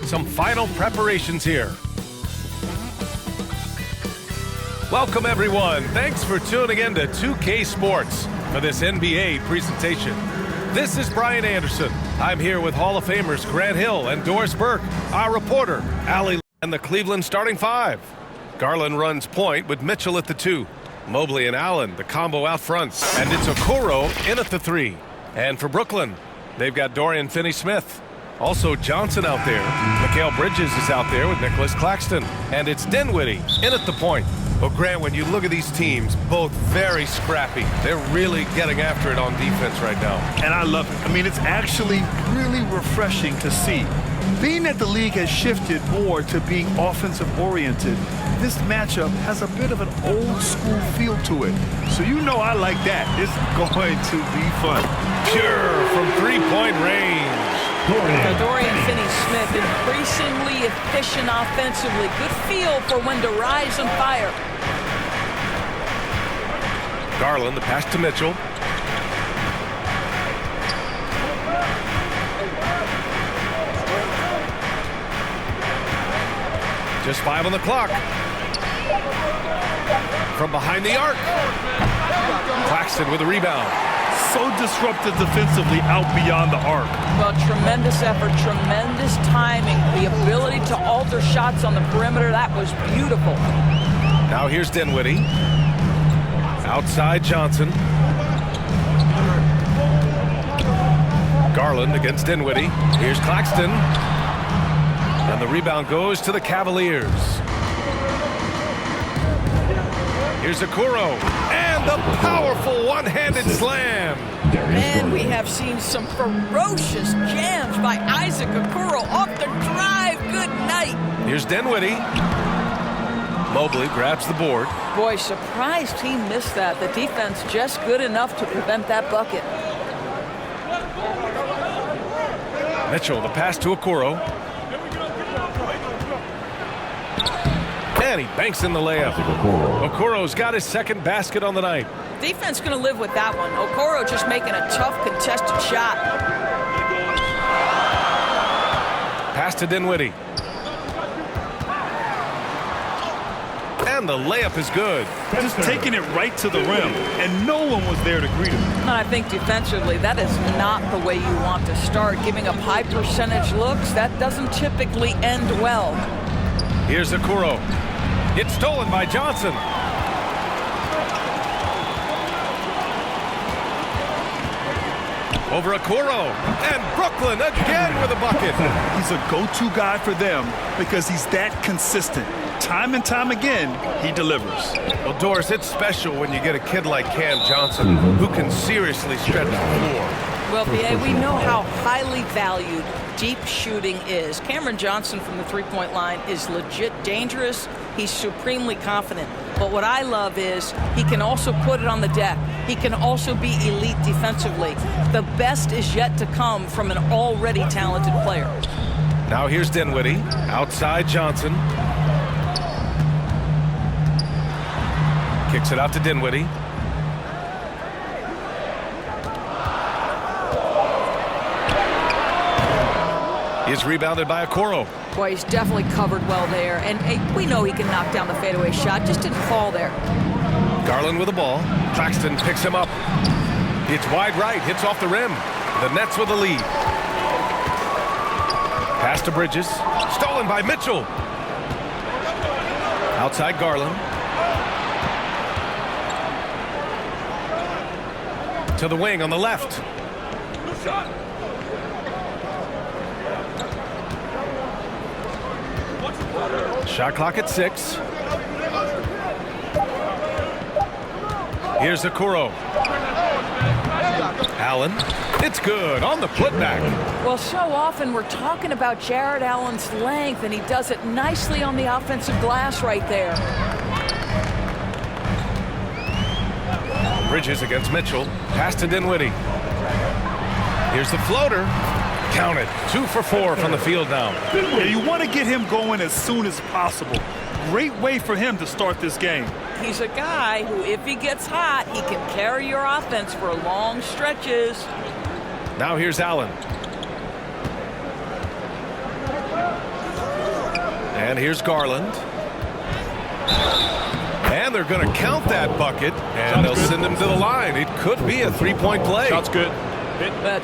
some final preparations here. Welcome, everyone. Thanks for tuning in to 2K Sports for this NBA presentation. This is Brian Anderson. I'm here with Hall of Famers Grant Hill and Doris Burke, our reporter, Allie, and the Cleveland starting five. Garland runs point with Mitchell at the 2. Mobley and Allen, the combo out front. And it's Okoro in at the 3. And for Brooklyn, they've got Dorian Finney-Smith. Also Johnson out there. Mikal Bridges is out there with Nicholas Claxton. And it's Dinwiddie in at the point. Well, Grant, when you look at these teams, both very scrappy. They're really getting after it on defense right now. And I love it. I mean, it's actually really refreshing to see. Being that the league has shifted more to being offensive-oriented, this matchup has a bit of an old-school feel to it. So you know I like that. It's going to be fun. Pure from three-point range. Dorian Finney-Smith, increasingly efficient offensively. Good feel for when to rise and fire. Garland, the pass to Mitchell. Just 5 on the clock. From behind the arc. Claxton with a rebound. So disruptive defensively out beyond the arc. Well, tremendous effort, tremendous timing. The ability to alter shots on the perimeter, that was beautiful. Now here's Dinwiddie. Outside Johnson. Garland against Dinwiddie. Here's Claxton. And the rebound goes to the Cavaliers. Here's Okoro. And the powerful one-handed slam. And we have seen some ferocious jams by Isaac Okoro off the drive. Good night. Here's Dinwiddie. Mobley grabs the board. Boy, surprised he missed that. The defense just good enough to prevent that bucket. Mitchell, the pass to Okoro. And he banks in the layup. Okoro's got his second basket on the night. Defense going to live with that one. Okoro just making a tough contested shot. Pass to Dinwiddie. And the layup is good. Just taking it right to the rim, and no one was there to greet him. And I think defensively, that is not the way you want to start. Giving up high percentage looks, that doesn't typically end well. Here's Okoro. It's stolen by Johnson. Over Okoro. And Brooklyn again with a bucket. He's a go-to guy for them because he's that consistent. Time and time again, he delivers. Well, Doris, it's special when you get a kid like Cam Johnson who can seriously stretch the floor. Well, B.A., we know how highly valued deep shooting is. Cameron Johnson from the three-point line is legit dangerous. He's supremely confident. But what I love is he can also put it on the deck. He can also be elite defensively. The best is yet to come from an already talented player. Now here's Dinwiddie. Outside Johnson. Kicks it out to Dinwiddie. He's rebounded by Okoro. Boy, he's definitely covered well there. And hey, we know he can knock down the fadeaway shot. Just didn't fall there. Garland with the ball. Claxton picks him up. It's wide right. Hits off the rim. The Nets with the lead. Pass to Bridges. Stolen by Mitchell. Outside Garland. To the wing on the left. Shot clock at 6. Here's Okoro. Allen. It's good on the putback. Well, so often we're talking about Jared Allen's length, and he does it nicely on the offensive glass right there. Bridges against Mitchell. Pass to Dinwiddie. Here's the floater. Count it. 2 for 4 from the field now. Yeah, you want to get him going as soon as possible. Great way for him to start this game. He's a guy who, if he gets hot, he can carry your offense for long stretches. Now here's Allen. And here's Garland. And they're going to count that bucket, and they'll send him to the line. It could be a three-point play. Shot's good.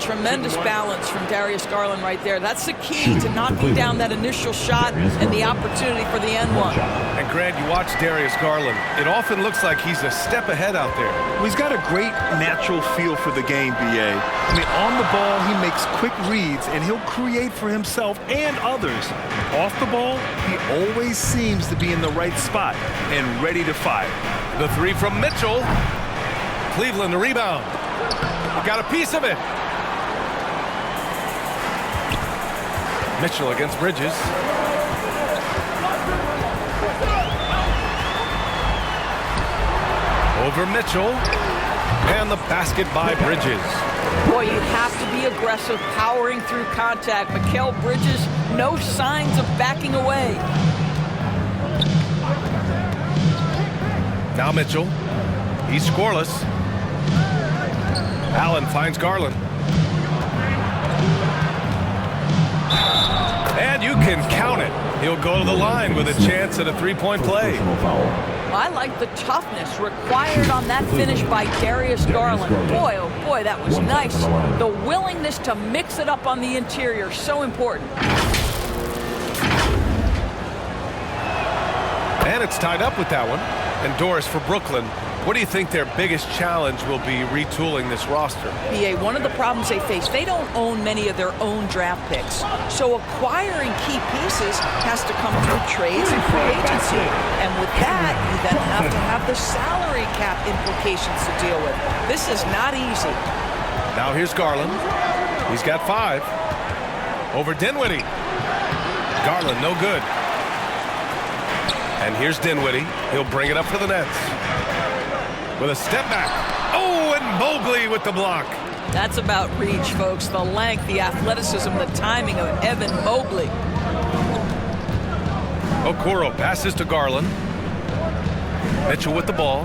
Tremendous balance from Darius Garland right there. That's the key to knocking down that initial shot and the opportunity for the end one. And Grant, you watch Darius Garland. It often looks like he's a step ahead out there. Well, he's got a great natural feel for the game, B.A. I mean, on the ball, he makes quick reads, and he'll create for himself and others. Off the ball, he always seems to be in the right spot and ready to fire. The three from Mitchell. Cleveland, the rebound. Got a piece of it. Mitchell against Bridges. Over Mitchell. And the basket by Bridges. Boy, you have to be aggressive, powering through contact. Mikal Bridges, no signs of backing away. Now Mitchell. He's scoreless. Allen finds Garland. And you can count it. He'll go to the line with a chance at a three-point play. I like the toughness required on that finish by Darius Garland. Boy, oh boy, that was nice. The willingness to mix it up on the interior, so important. And it's tied up with that one. And Doris, for Brooklyn, what do you think their biggest challenge will be retooling this roster? BA, one of the problems they face, they don't own many of their own draft picks. So acquiring key pieces has to come through trades and free agency. And with that, you then have to have the salary cap implications to deal with. This is not easy. Now here's Garland. He's got 5. Over Dinwiddie. Garland, no good. And here's Dinwiddie. He'll bring it up for the Nets. With a step back. Oh, and Mobley with the block. That's about reach, folks. The length, the athleticism, the timing of Evan Mobley. Okoro passes to Garland. Mitchell with the ball.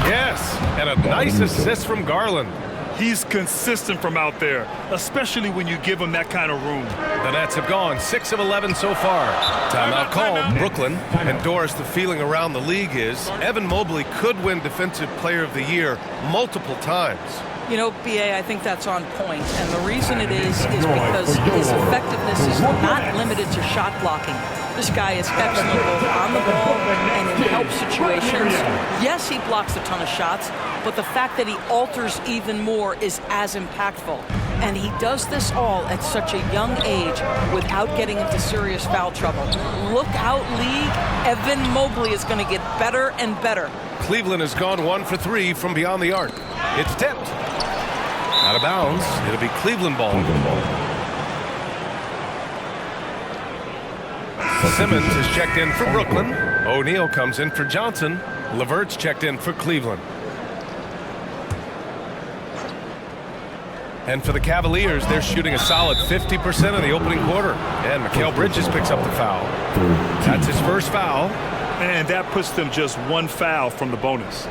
Yes, and a nice assist from Garland. He's consistent from out there, especially when you give him that kind of room. The Nets have gone 6 of 11 so far. Timeout called. Brooklyn. And Doris, the feeling around the league is Evan Mobley could win Defensive Player of the Year multiple times. You know, BA, I think that's on point. And the reason it is because his effectiveness is not limited to shot blocking. This guy is excellent both on the ball and in help situations. Yes, he blocks a ton of shots, but the fact that he alters even more is as impactful. And he does this all at such a young age without getting into serious foul trouble. Look out, league. Evan Mobley is going to get better and better. Cleveland has gone 1 for 3 from beyond the arc. It's tipped. Out of bounds. It'll be Cleveland ball. Simmons is checked in for Brooklyn. O'Neal comes in for Johnson. LeVert's checked in for Cleveland. And for the Cavaliers, they're shooting a solid 50% in the opening quarter. And Mikal Bridges picks up the foul. That's his first foul. And that puts them just 1 foul from the bonus.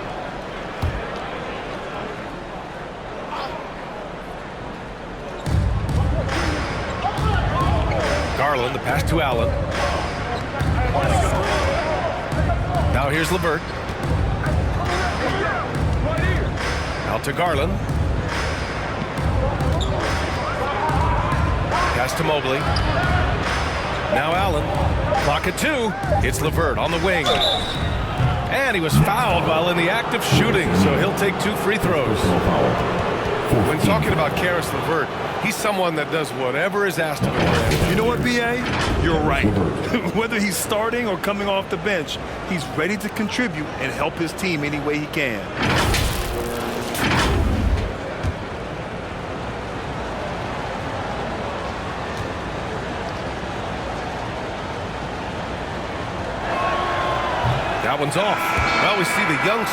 Garland, the pass to Allen. Now here's LeVert. Out to Garland. Pass to Mobley. Now Allen. Clock at 2. It's LeVert on the wing. And he was fouled while in the act of shooting, so he'll take 2 free throws. When talking about Caris LeVert, he's someone that does whatever is asked of him. You know what, B.A.? You're right. Whether he's starting or coming off the bench, he's ready to contribute and help his team any way he can. That one's off. Well, we see the young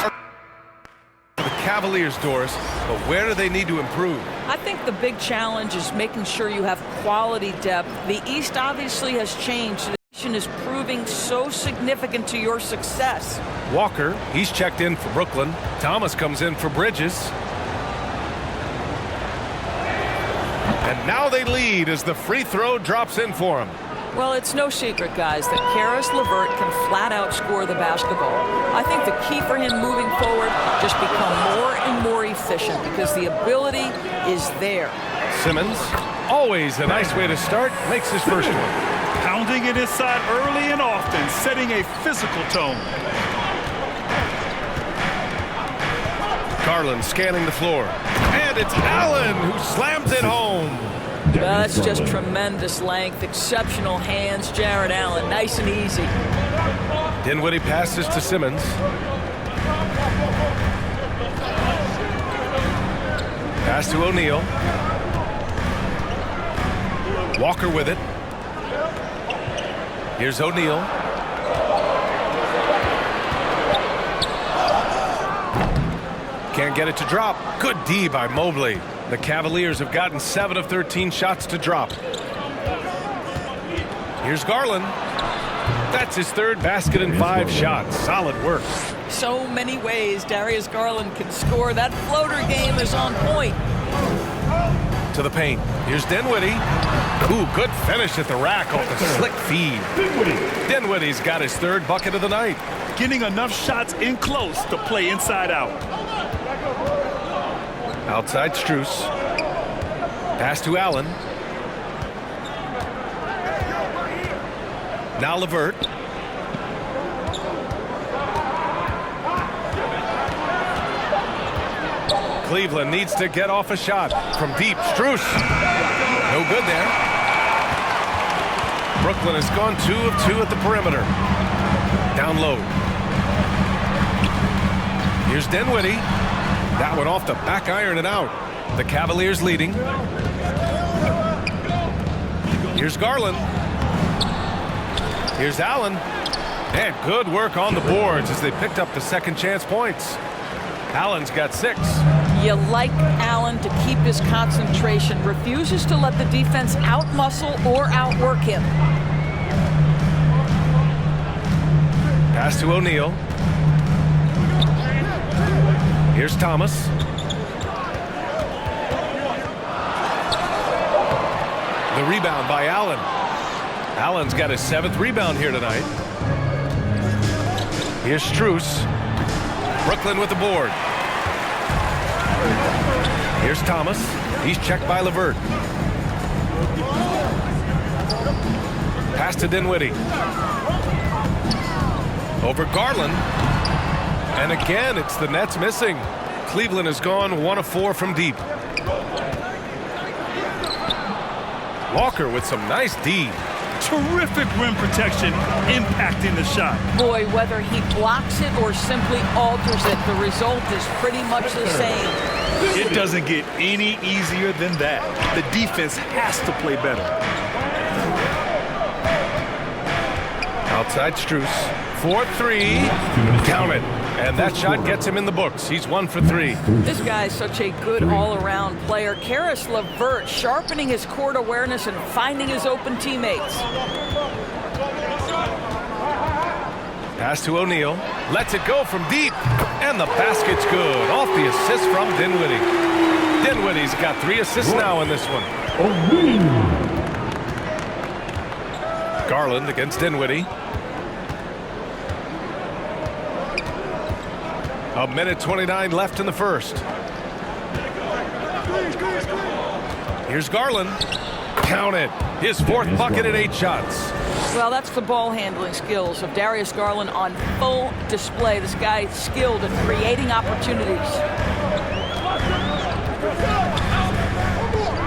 Cavaliers, Doris, but where do they need to improve? I think the big challenge is making sure you have quality depth. The East obviously has changed. The nation is proving so significant to your success. Walker, he's checked in for Brooklyn. Thomas comes in for Bridges. And now they lead as the free throw drops in for him. Well, it's no secret, guys, that Caris LeVert can flat out score the basketball. I think the key for him moving forward, just become more and more efficient because the ability is there. Simmons, always a nice way to start, makes his first one. Pounding it inside early and often, setting a physical tone. Garland scanning the floor. And it's Allen who slams it home. Well, that's just tremendous length, exceptional hands. Jared Allen, nice and easy. Dinwiddie passes to Simmons. Pass to O'Neal. Walker with it. Here's O'Neal. Can't get it to drop. Good D by Mobley. The Cavaliers have gotten 7 of 13 shots to drop. Here's Garland. That's his third basket in 5 shots. Solid work. So many ways Darius Garland can score. That floater game is on point. To the paint. Here's Dinwiddie. Ooh, good finish at the rack off the slick feed. Dinwiddie's got his third bucket of the night. Getting enough shots in close to play inside out. Outside Strus. Pass to Allen. Now LeVert. Cleveland needs to get off a shot from deep. Strus. No good there. Brooklyn has gone 2 of 2 at the perimeter. Down low. Here's Dinwiddie. That one off the back iron and out. The Cavaliers leading. Here's Garland. Here's Allen. And good work on the boards as they picked up the second chance points. Allen's got 6. You like Allen to keep his concentration. Refuses to let the defense outmuscle or outwork him. Pass to O'Neal. Here's Thomas. The rebound by Allen. Allen's got his 7th rebound here tonight. Here's Strus. Brooklyn with the board. Here's Thomas. He's checked by LeVert. Pass to Dinwiddie. Over Garland. And again, it's the Nets missing. Cleveland has gone 1 of 4 from deep. Walker with some nice D. Terrific rim protection, impacting the shot. Boy, whether he blocks it or simply alters it, the result is pretty much the same. It doesn't get any easier than that. The defense has to play better. Outside Strus. 4-3. Count it. And that shot gets him in the books. He's 1 for 3. This guy's such a good all-around player. Caris LeVert sharpening his court awareness and finding his open teammates. Pass to O'Neal. Lets it go from deep. And the basket's good. Off the assist from Dinwiddie. Dinwiddie's got 3 assists now in this one. Garland against Dinwiddie. 1:29 left in the first. Here's Garland. Count it. His 4th bucket at 8 shots. Well, that's the ball handling skills of Darius Garland on full display. This guy's skilled at creating opportunities.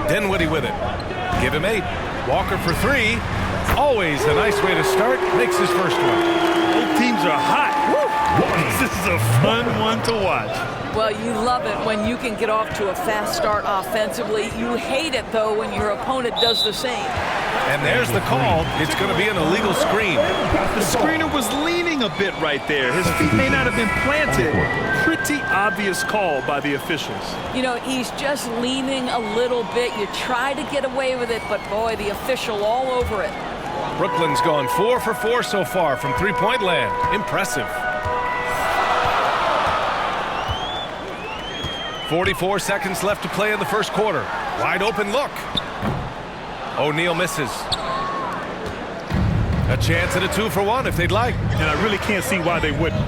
Dinwiddie with it. Give him 8. Walker for 3. Always a nice way to start. Makes his first one. Both teams are hot. This is a fun one to watch. Well, you love it when you can get off to a fast start offensively. You hate it, though, when your opponent does the same. And there's the call. It's going to be an illegal screen. The screener was leaning a bit right there. His feet may not have been planted. Pretty obvious call by the officials. You know, he's just leaning a little bit. You try to get away with it, but boy, the official all over it. Brooklyn's gone 4 for 4 so far from three-point land. Impressive. 44 seconds left to play in the first quarter. Wide open look. O'Neal misses. A chance at a 2-for-1 if they'd like. And I really can't see why they wouldn't.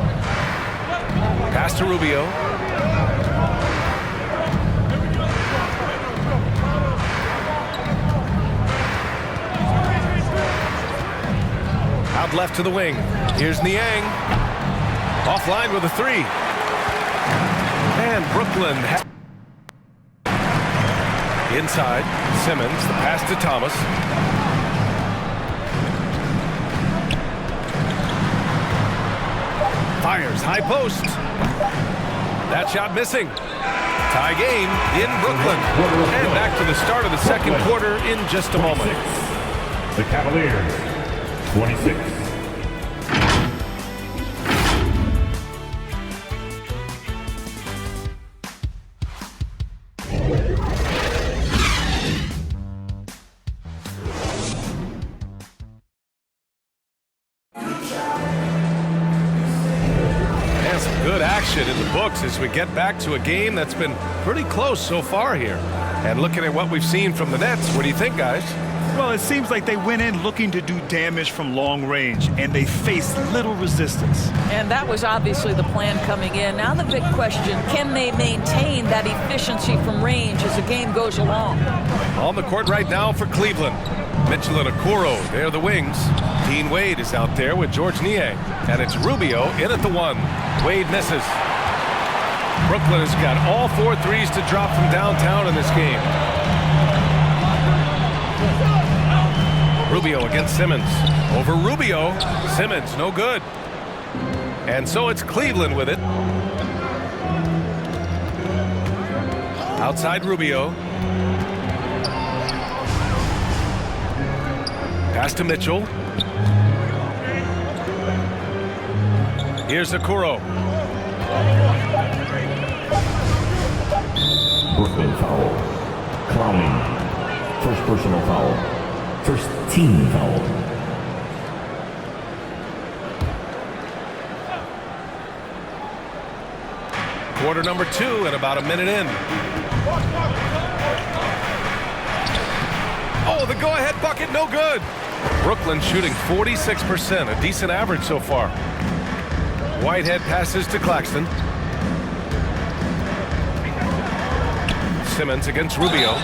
Pass to Rubio. Out left to the wing. Here's Niang. Offline with a 3. And Brooklyn. Inside. Simmons. The pass to Thomas. Fires. High post. That shot missing. Tie game in Brooklyn. And back to the start of the second quarter in just a moment. The Cavaliers. 26. And some good action in the books as we get back to a game that's been pretty close so far here. And looking at what we've seen from the Nets, what do you think, guys? Well, it seems like they went in looking to do damage from long range, and they faced little resistance. And that was obviously the plan coming in. Now the big question, can they maintain that efficiency from range as the game goes along? On the court right now for Cleveland. Mitchell and Okoro, they're the wings. Dean Wade is out there with George Niang. And it's Rubio in at the 1. Wade misses. Brooklyn has got all 4 threes to drop from downtown in this game. Rubio against Simmons. Over Rubio. Simmons, no good. And so it's Cleveland with it. Outside Rubio. Pass to Mitchell. Here's Okoro. Brooklyn foul. Clowning. First personal foul. First team foul. Quarter number 2 and about a minute in. Oh, the go-ahead bucket, no good. Brooklyn shooting 46%, a decent average so far. Whitehead passes to Claxton. Simmons against Rubio.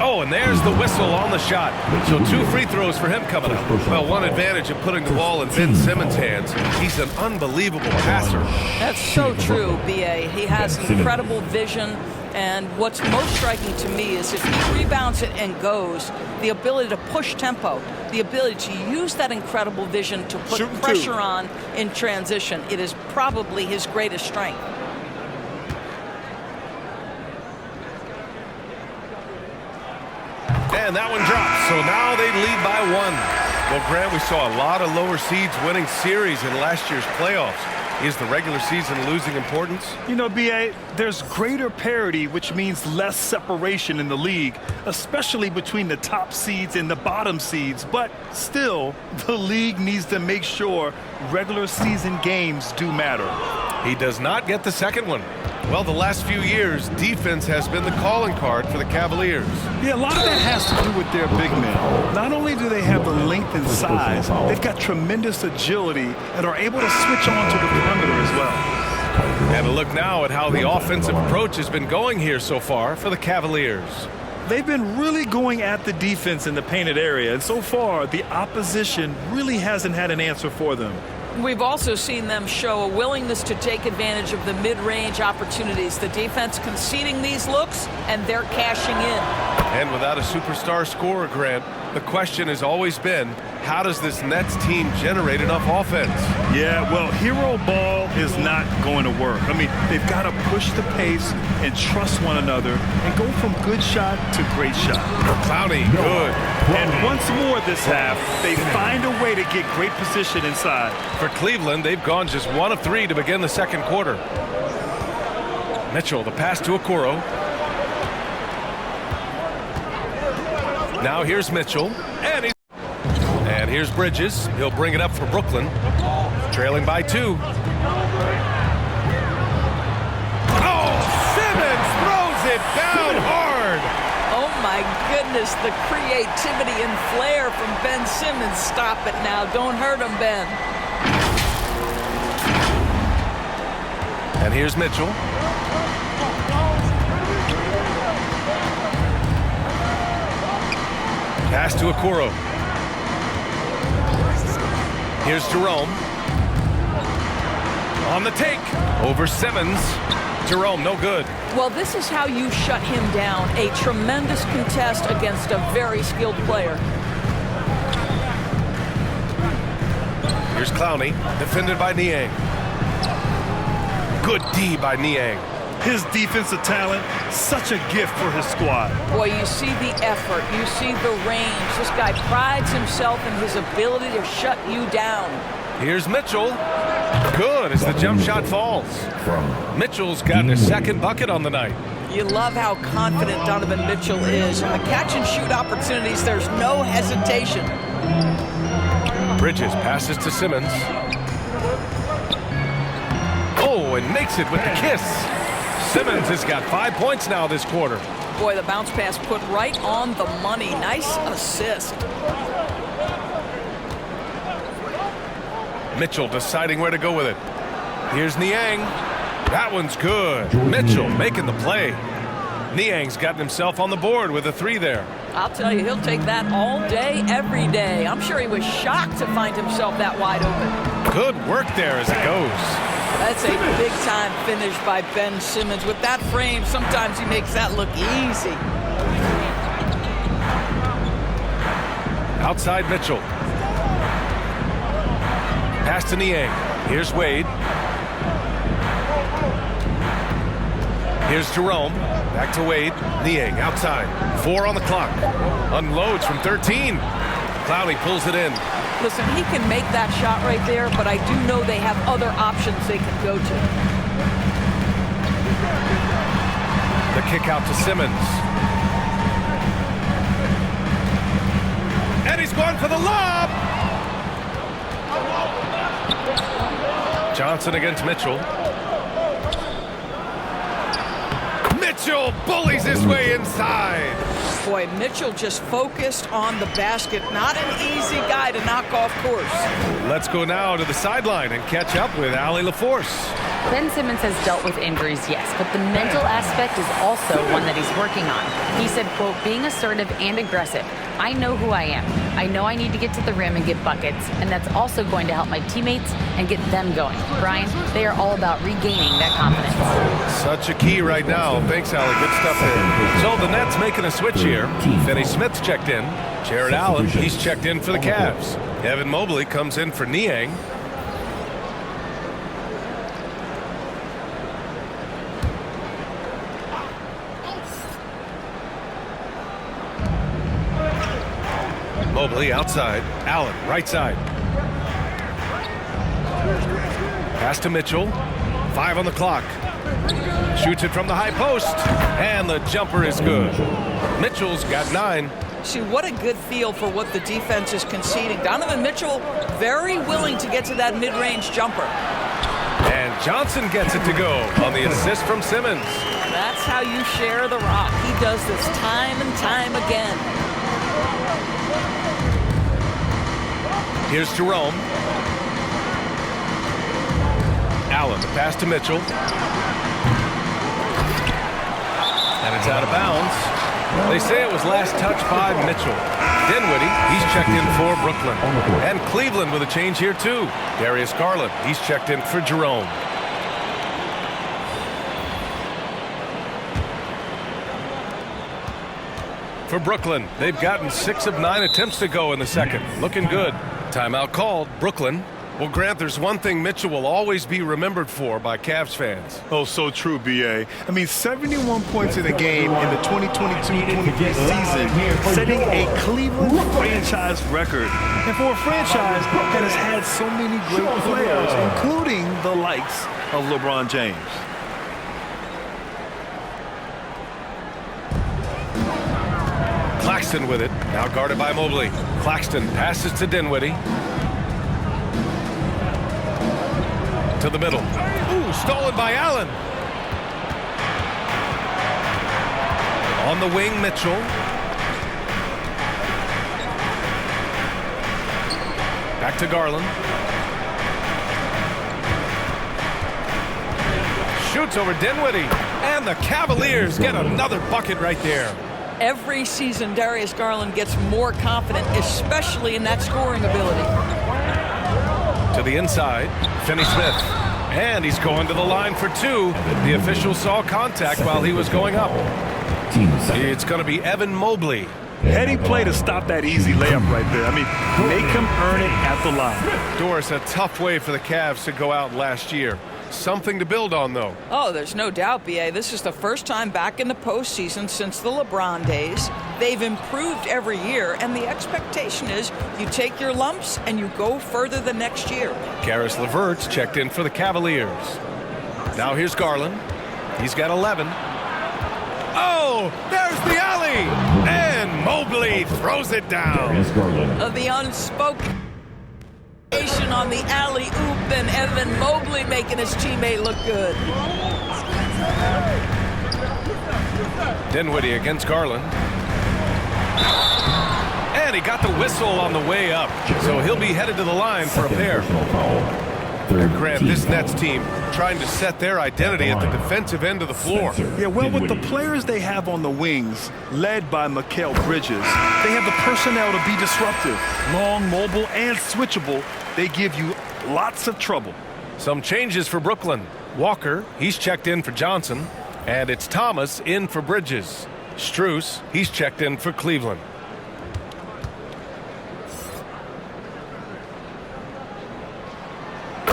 Oh, and there's the whistle on the shot. So 2 free throws for him coming up. Well, one advantage of putting the ball in Ben Simmons' hands. He's an unbelievable passer. That's so true, B.A. He has incredible vision. And what's most striking to me is if he rebounds it and goes, the ability to push tempo, the ability to use that incredible vision to put pressure on in transition. It is probably his greatest strength. And that one drops, so now they lead by 1. Well, Grant, we saw a lot of lower seeds winning series in last year's playoffs. Is the regular season losing importance? You know, B.A., there's greater parity, which means less separation in the league, especially between the top seeds and the bottom seeds. But still, the league needs to make sure regular season games do matter. He does not get the second one. Well, the last few years, defense has been the calling card for the Cavaliers. Yeah, a lot of that has to do with their big men. Not only do they have the length and size, they've got tremendous agility and are able to switch on to the perimeter as well. And a look now at how the offensive approach has been going here so far for the Cavaliers. They've been really going at the defense in the painted area, and so far, the opposition really hasn't had an answer for them. We've also seen them show a willingness to take advantage of the mid-range opportunities. The defense conceding these looks, and they're cashing in. And without a superstar scorer, Grant, the question has always been, how does this Nets team generate enough offense? Yeah, well, hero ball is not going to work. I mean, they've got to push the pace and trust one another and go from good shot to great shot. Clowney, good. And once more this half, they find a way to get great position inside. For Cleveland, they've gone just 1 of 3 to begin the second quarter. Mitchell, the pass to Okoro. Now here's Mitchell, and here's Bridges. He'll bring it up for Brooklyn, trailing by 2. Oh, Simmons throws it down hard. Oh my goodness, the creativity and flair from Ben Simmons. Stop it now. Don't hurt him, Ben. And here's Mitchell. Pass to Okoro. Here's Jerome. On the take. Over Simmons. Jerome, no good. Well, this is how you shut him down. A tremendous contest against a very skilled player. Here's Clowney, defended by Niang. Good D by Niang. His defensive talent, such a gift for his squad. Boy, you see the effort. You see the range. This guy prides himself in his ability to shut you down. Here's Mitchell. Good as the jump shot falls. Mitchell's gotten his second bucket on the night. You love how confident Donovan Mitchell is. In the catch and shoot opportunities, there's no hesitation. Bridges passes to Simmons. Oh, and makes it with the kiss. Simmons has got 5 points now this quarter. Boy, the bounce pass put right on the money. Nice assist. Mitchell deciding where to go with it. Here's Niang. That one's good. Mitchell making the play. Niang's gotten himself on the board with a 3 there. I'll tell you, he'll take that all day, every day. I'm sure he was shocked to find himself that wide open. Good work there as it goes. That's a big-time finish by Ben Simmons. With that frame, sometimes he makes that look easy. Outside Mitchell. Pass to Niang. Here's Wade. Here's Jerome. Back to Wade. Niang outside. 4 on the clock. Unloads from 13. Clowney pulls it in. Listen, he can make that shot right there, but I do know they have other options they can go to. The kick out to Simmons. And he's going for the lob. Johnson against Mitchell. Mitchell bullies his way inside. Boy, Mitchell just focused on the basket. Not an easy guy to knock off course. Let's go now to the sideline and catch up with Allie LaForce. Ben Simmons has dealt with injuries, yes, but the mental aspect is also one that he's working on. He said, quote, being assertive and aggressive. I know who I am. I know I need to get to the rim and get buckets, and that's also going to help my teammates and get them going. Brian, they are all about regaining that confidence. Such a key right now. Thanks, Allie. Good stuff there. So the Nets making a switch here. Finney Smith's checked in. Jared Allen, he's checked in for the Cavs. Evan Mobley comes in for Niang. Mobley outside. Allen right side. Pass to Mitchell. 5 on the clock. Shoots it from the high post. And the jumper is good. Mitchell's got 9. See, what a good feel for what the defense is conceding. Donovan Mitchell very willing to get to that mid-range jumper. And Johnson gets it to go on the assist from Simmons. That's how you share the rock. He does this time and time again. Here's Jerome. Allen, the pass to Mitchell. And it's out of bounds. They say it was last touched by Mitchell. Dinwiddie, he's checked in for Brooklyn. And Cleveland with a change here too. Darius Garland, he's checked in for Jerome. For Brooklyn, they've gotten 6 of 9 attempts to go in the second. Looking good. Timeout called. Brooklyn. Well, Grant, there's one thing Mitchell will always be remembered for by Cavs fans. Oh, so true, B.A. I mean, 71 points in a game in the 2022-23 season, setting a Cleveland franchise record. And for a franchise that has had so many great players, including the likes of LeBron James. Claxton with it. Now guarded by Mobley. Claxton passes to Dinwiddie. To the middle. Ooh, stolen by Allen. On the wing, Mitchell. Back to Garland. Shoots over Dinwiddie. And the Cavaliers get another bucket right there. Every season, Darius Garland gets more confident, especially in that scoring ability. To the inside, Finney-Smith. And he's going to the line for two. The official saw contact while he was going up. It's going to be Evan Mobley. Heady play to stop that easy layup right there. I mean, make him earn it at the line. Doris, a tough way for the Cavs to go out last year. Something to build on, though. Oh, there's no doubt, B.A. This is the first time back in the postseason since the LeBron days. They've improved every year, and the expectation is you take your lumps and you go further the next year. Karis LeVert's checked in for the Cavaliers. Now here's Garland. He's got 11. Oh, there's the alley! And Mobley throws it down. The unspoken on the alley-oop, and Evan Mobley making his teammate look good. Dinwiddie against Garland. And he got the whistle on the way up, so he'll be headed to the line for a pair. Grant, this Nets team trying to set their identity at the defensive end of the floor. Yeah, well, with the players they have on the wings, led by Mikal Bridges, they have the personnel to be disruptive. Long, mobile, and switchable. They give you lots of trouble. Some changes for Brooklyn. Walker, he's checked in for Johnson. And it's Thomas in for Bridges. Strus, he's checked in for Cleveland.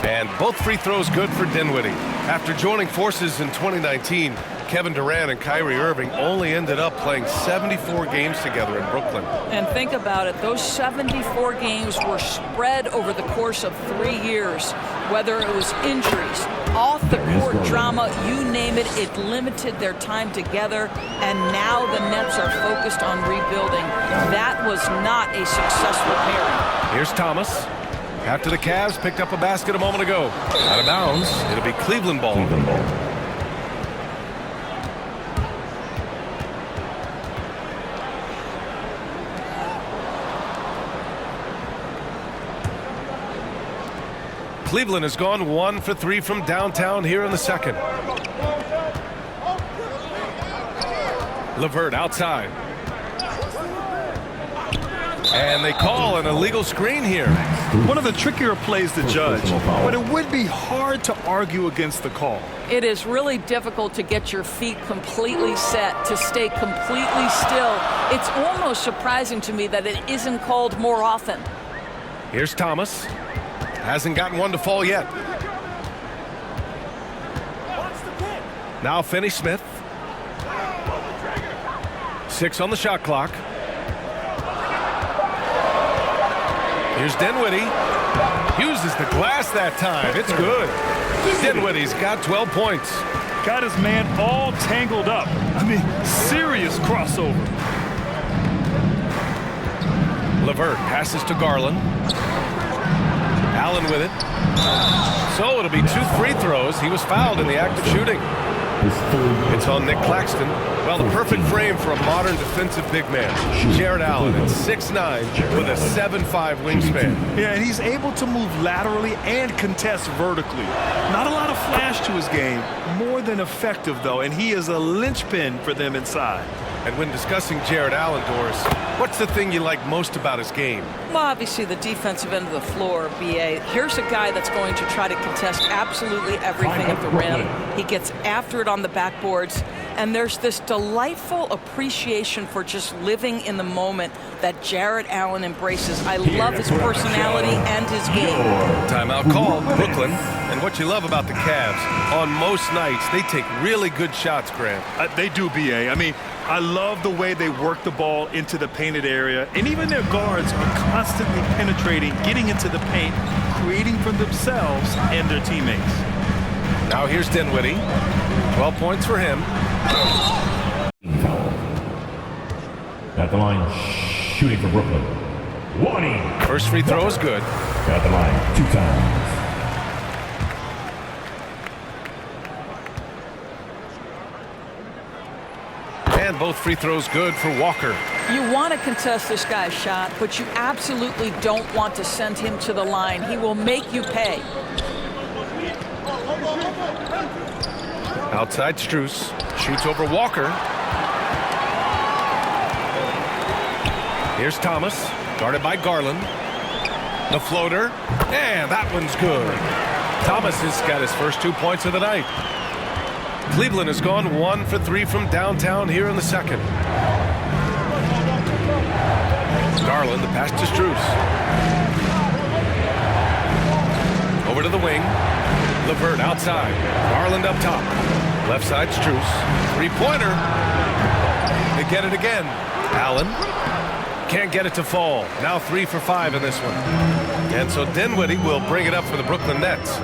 And both free throws good for Dinwiddie. After joining forces in 2019, Kevin Durant and Kyrie Irving only ended up playing 74 games together in Brooklyn. And think about it, those 74 games were spread over the course of 3 years. Whether it was injuries, off-the-court drama, you name it, it limited their time together. And now the Nets are focused on rebuilding. That was not a successful pairing. Here's Thomas. After the Cavs picked up a basket a moment ago. Out of bounds. It'll be Cleveland ball. Cleveland has gone 1 for 3 from downtown here in the second. LeVert outside. And they call an illegal screen here. One of the trickier plays to judge, but it would be hard to argue against the call. It is really difficult to get your feet completely set, to stay completely still. It's almost surprising to me that it isn't called more often. Here's Thomas. Hasn't gotten one to fall yet. Now Finney-Smith. 6 on the shot clock. Here's Dinwiddie. Uses the glass that time. It's good. Dinwiddie's got 12 points. Got his man all tangled up. I mean, serious crossover. LeVert passes to Garland. Allen with it. So it'll be 2 free throws. He was fouled in the act of shooting. It's on Nick Claxton. Well, the perfect frame for a modern defensive big man. Jared Allen at 6'9" with a 7'5" wingspan. Yeah, and he's able to move laterally and contest vertically. Not a lot of flash to his game. More than effective, though, and he is a linchpin for them inside. And when discussing Jared Allen, Doris, what's the thing you like most about his game? Well, obviously the defensive end of the floor, B.A. Here's a guy that's going to try to contest absolutely everything at the rim. He gets after it on the backboards, and there's this delightful appreciation for just living in the moment that Jared Allen embraces. I love his personality and his game. Timeout call, Brooklyn. And what you love about the Cavs, on most nights, they take really good shots, Grant. They do, B.A. I mean, I love the way they work the ball into the painted area, and even their guards are constantly penetrating, getting into the paint, creating for themselves and their teammates. Now here's Dinwiddie. 12 points for him. Foul. At the line, shooting for Brooklyn. Warning. First free throw is good. At the line, 2 times. And And both free throws good for Walker. You want to contest this guy's shot, but you absolutely don't want to send him to the line. He will make you pay. Outside Strus. Shoots over Walker. Here's Thomas. Guarded by Garland. The floater. And that one's good. Thomas has got his first 2 points of the night. Cleveland has gone 1 for 3 from downtown here in the second. Garland, the pass to Strus. Over to the wing. LeVert outside. Garland up top. Left side Strus. Three-pointer. They get it again. Allen can't get it to fall. Now 3 for 5 in this one. And so Dinwiddie will bring it up for the Brooklyn Nets.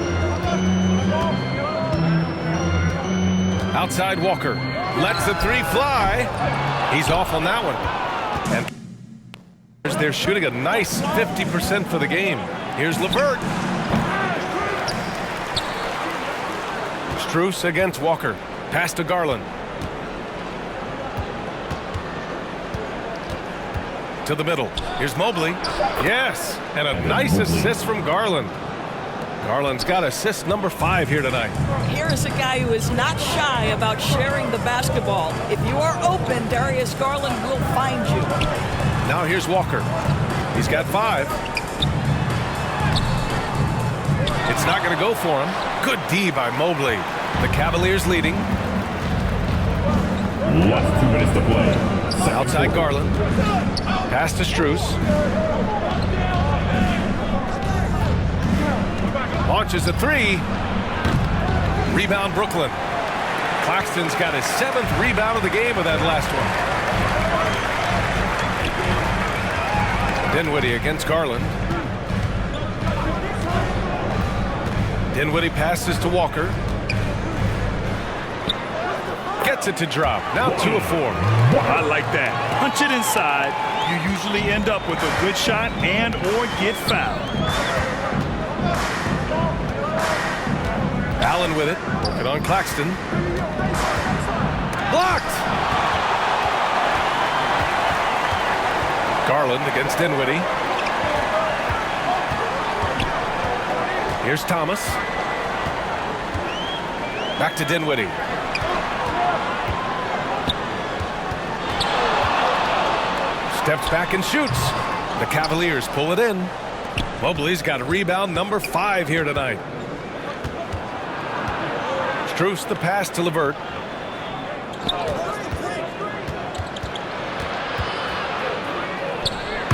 Outside Walker. Lets the 3 fly. He's off on that one. And they're shooting a nice 50% for the game. Here's LeVert. Strus against Walker. Pass to Garland. To the middle. Here's Mobley. Yes. And a nice assist from Garland. Garland's got assist number 5 here tonight. Here is a guy who is not shy about sharing the basketball. If you are open, Darius Garland will find you. Now here's Walker. He's got 5. It's not going to go for him. Good D by Mobley. The Cavaliers leading. Last 2 minutes to play. Outside Garland. Pass to Strus. Launches a 3. Rebound Brooklyn. Claxton's got his 7th rebound of the game with that last one. Dinwiddie against Garland. Dinwiddie passes to Walker. Gets it to drop. Now 2 of 4. I like that. Punch it inside. You usually end up with a good shot and or get fouled. Allen with it. Working on Claxton. Blocked! Garland against Dinwiddie. Here's Thomas. Back to Dinwiddie. Steps back and shoots. The Cavaliers pull it in. Mobley's got a rebound number 5 here tonight. Strus the pass to LeVert.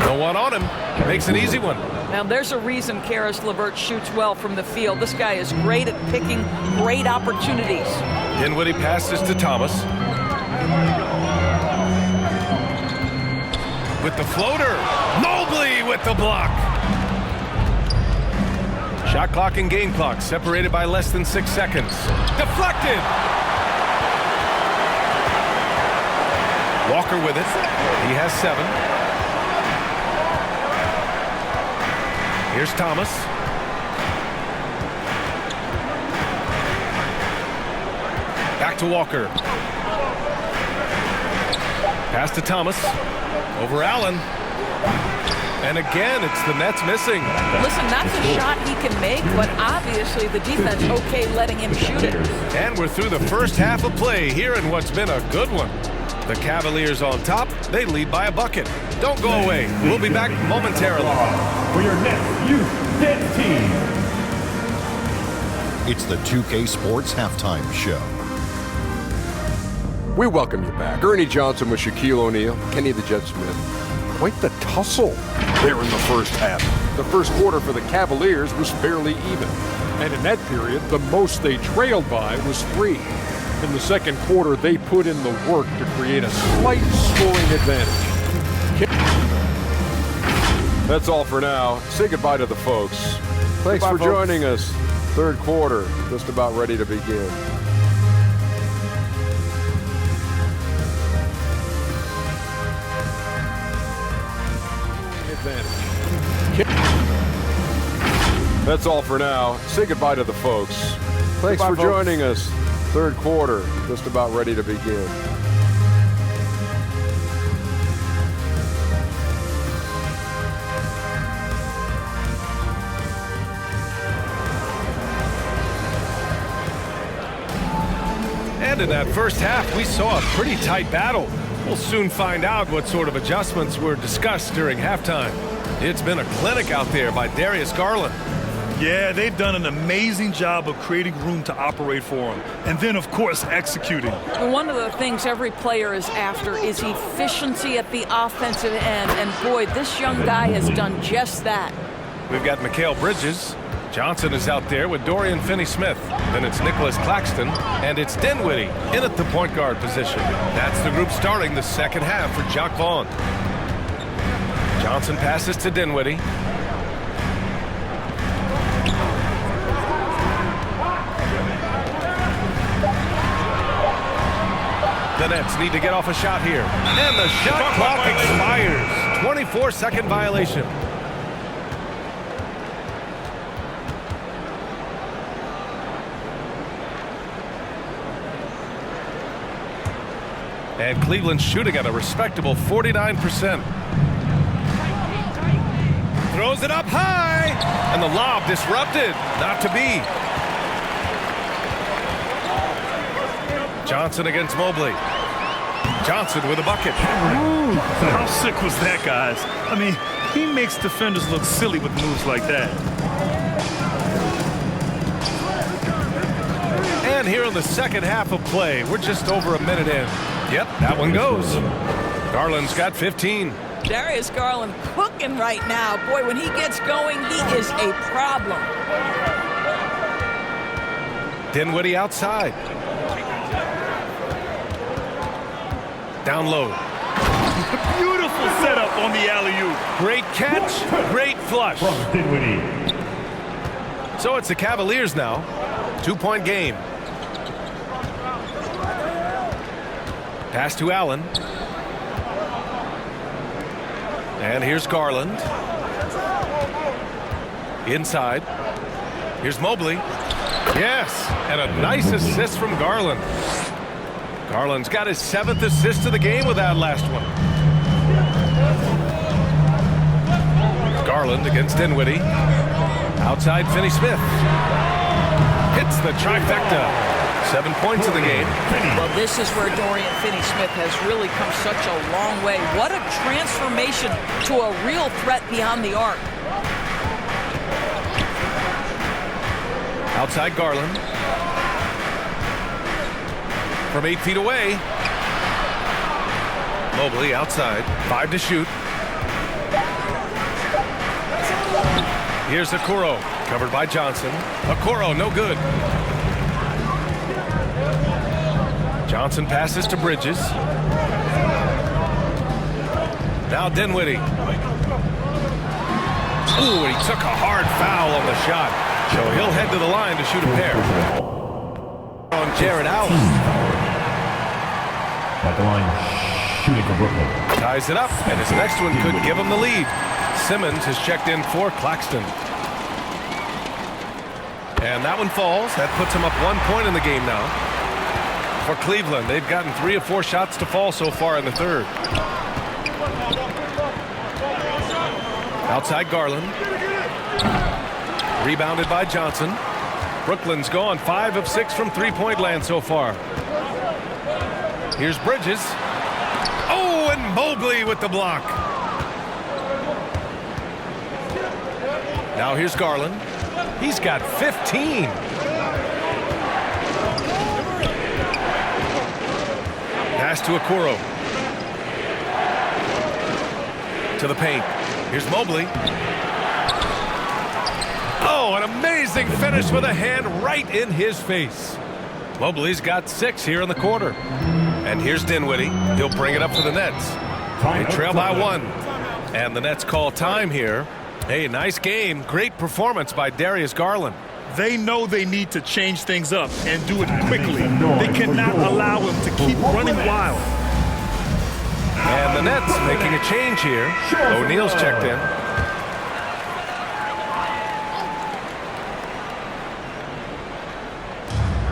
No one on him. Makes an easy one. Now there's a reason Karis LeVert shoots well from the field. This guy is great at picking great opportunities. Dinwiddie passes to Thomas. With the floater. Mobley with the block. Shot clock and game clock separated by less than 6 seconds. Deflected. Walker with it. He has 7. Here's Thomas. Back to Walker. Pass to Thomas. Over Allen. And again, it's the Nets missing. Listen, that's a shot he can make, but obviously the defense okay letting him shoot it. And we're through the first half of play here in what's been a good one. The Cavaliers on top. They lead by a bucket. Don't go away. We'll be back momentarily. For your Nets Youth Dance Team. It's the 2K Sports Halftime Show. We welcome you back. Ernie Johnson with Shaquille O'Neal, Kenny the Jet Smith. Quite the tussle there in the first half. The first quarter for the Cavaliers was fairly even. And in that period, the most they trailed by was 3. In the second quarter, they put in the work to create a slight scoring advantage. That's all for now. Say goodbye to the folks. Thanks for joining us. Third quarter, just about ready to begin. That's all for now. Say goodbye to the folks. Thanks for joining us. Third quarter, just about ready to begin. And in that first half, we saw a pretty tight battle. We'll soon find out what sort of adjustments were discussed during halftime. It's been a clinic out there by Darius Garland. Yeah, they've done an amazing job of creating room to operate for him. And then, of course, executing. One of the things every player is after is efficiency at the offensive end. And boy, this young guy has done just that. We've got Mikal Bridges. Johnson is out there with Dorian Finney-Smith. Then it's Nicholas Claxton, and it's Dinwiddie in at the point guard position. That's the group starting the second half for Jacque Vaughn. Johnson passes to Dinwiddie. The Nets need to get off a shot here. And the shot clock expires. 24-second violation. And Cleveland's shooting at a respectable 49%. Throws it up high. And the lob disrupted. Not to be. Johnson against Mobley. Johnson with a bucket. Ooh, how sick was that, guys? I mean, he makes defenders look silly with moves like that. And here in the second half of play, we're just over a minute in. Yep, that one goes. Garland's got 15. Darius Garland cooking right now. Boy, when he gets going, he is a problem. Dinwiddie outside. Down low. Beautiful setup on the alley-oop. Great catch, great flush. Dinwiddie. So it's the Cavaliers now. 2-point game. Pass to Allen. And here's Garland. Inside. Here's Mobley. Yes, and a nice assist from Garland. Garland's got his 7th assist of the game with that last one. Garland against Dinwiddie. Outside Finney-Smith. Hits the trifecta. 7 points in the game. Well, this is where Dorian Finney-Smith has really come such a long way. What a transformation to a real threat beyond the arc. Outside Garland. From 8 feet away. Mobley outside. 5 to shoot. Here's Okoro. Covered by Johnson. Okoro, no good. Johnson passes to Bridges. Now Dinwiddie. Ooh, he took a hard foul on the shot. So he'll head to the line to shoot a pair. On Jared Allen. At the line, shooting for Brooklyn. Ties it up, and his next one could give him the lead. Simmons has checked in for Claxton. And that one falls. That puts him up 1 point in the game now. For Cleveland, they've gotten 3 of 4 shots to fall so far in the third. Outside Garland. Rebounded by Johnson. Brooklyn's gone 5 of 6 from three-point land so far. Here's Bridges. Oh, and Mobley with the block. Now here's Garland. He's got 15. Pass to Okoro. To the paint. Here's Mobley. Oh, an amazing finish with a hand right in his face. Mobley's got 6 here in the quarter. And here's Dinwiddie. He'll bring it up for the Nets. They trail by 1. And the Nets call time here. Hey, nice game. Great performance by Darius Garland. They know they need to change things up and do it quickly. They cannot allow him to keep running wild. And the Nets making a change here. O'Neal's checked in.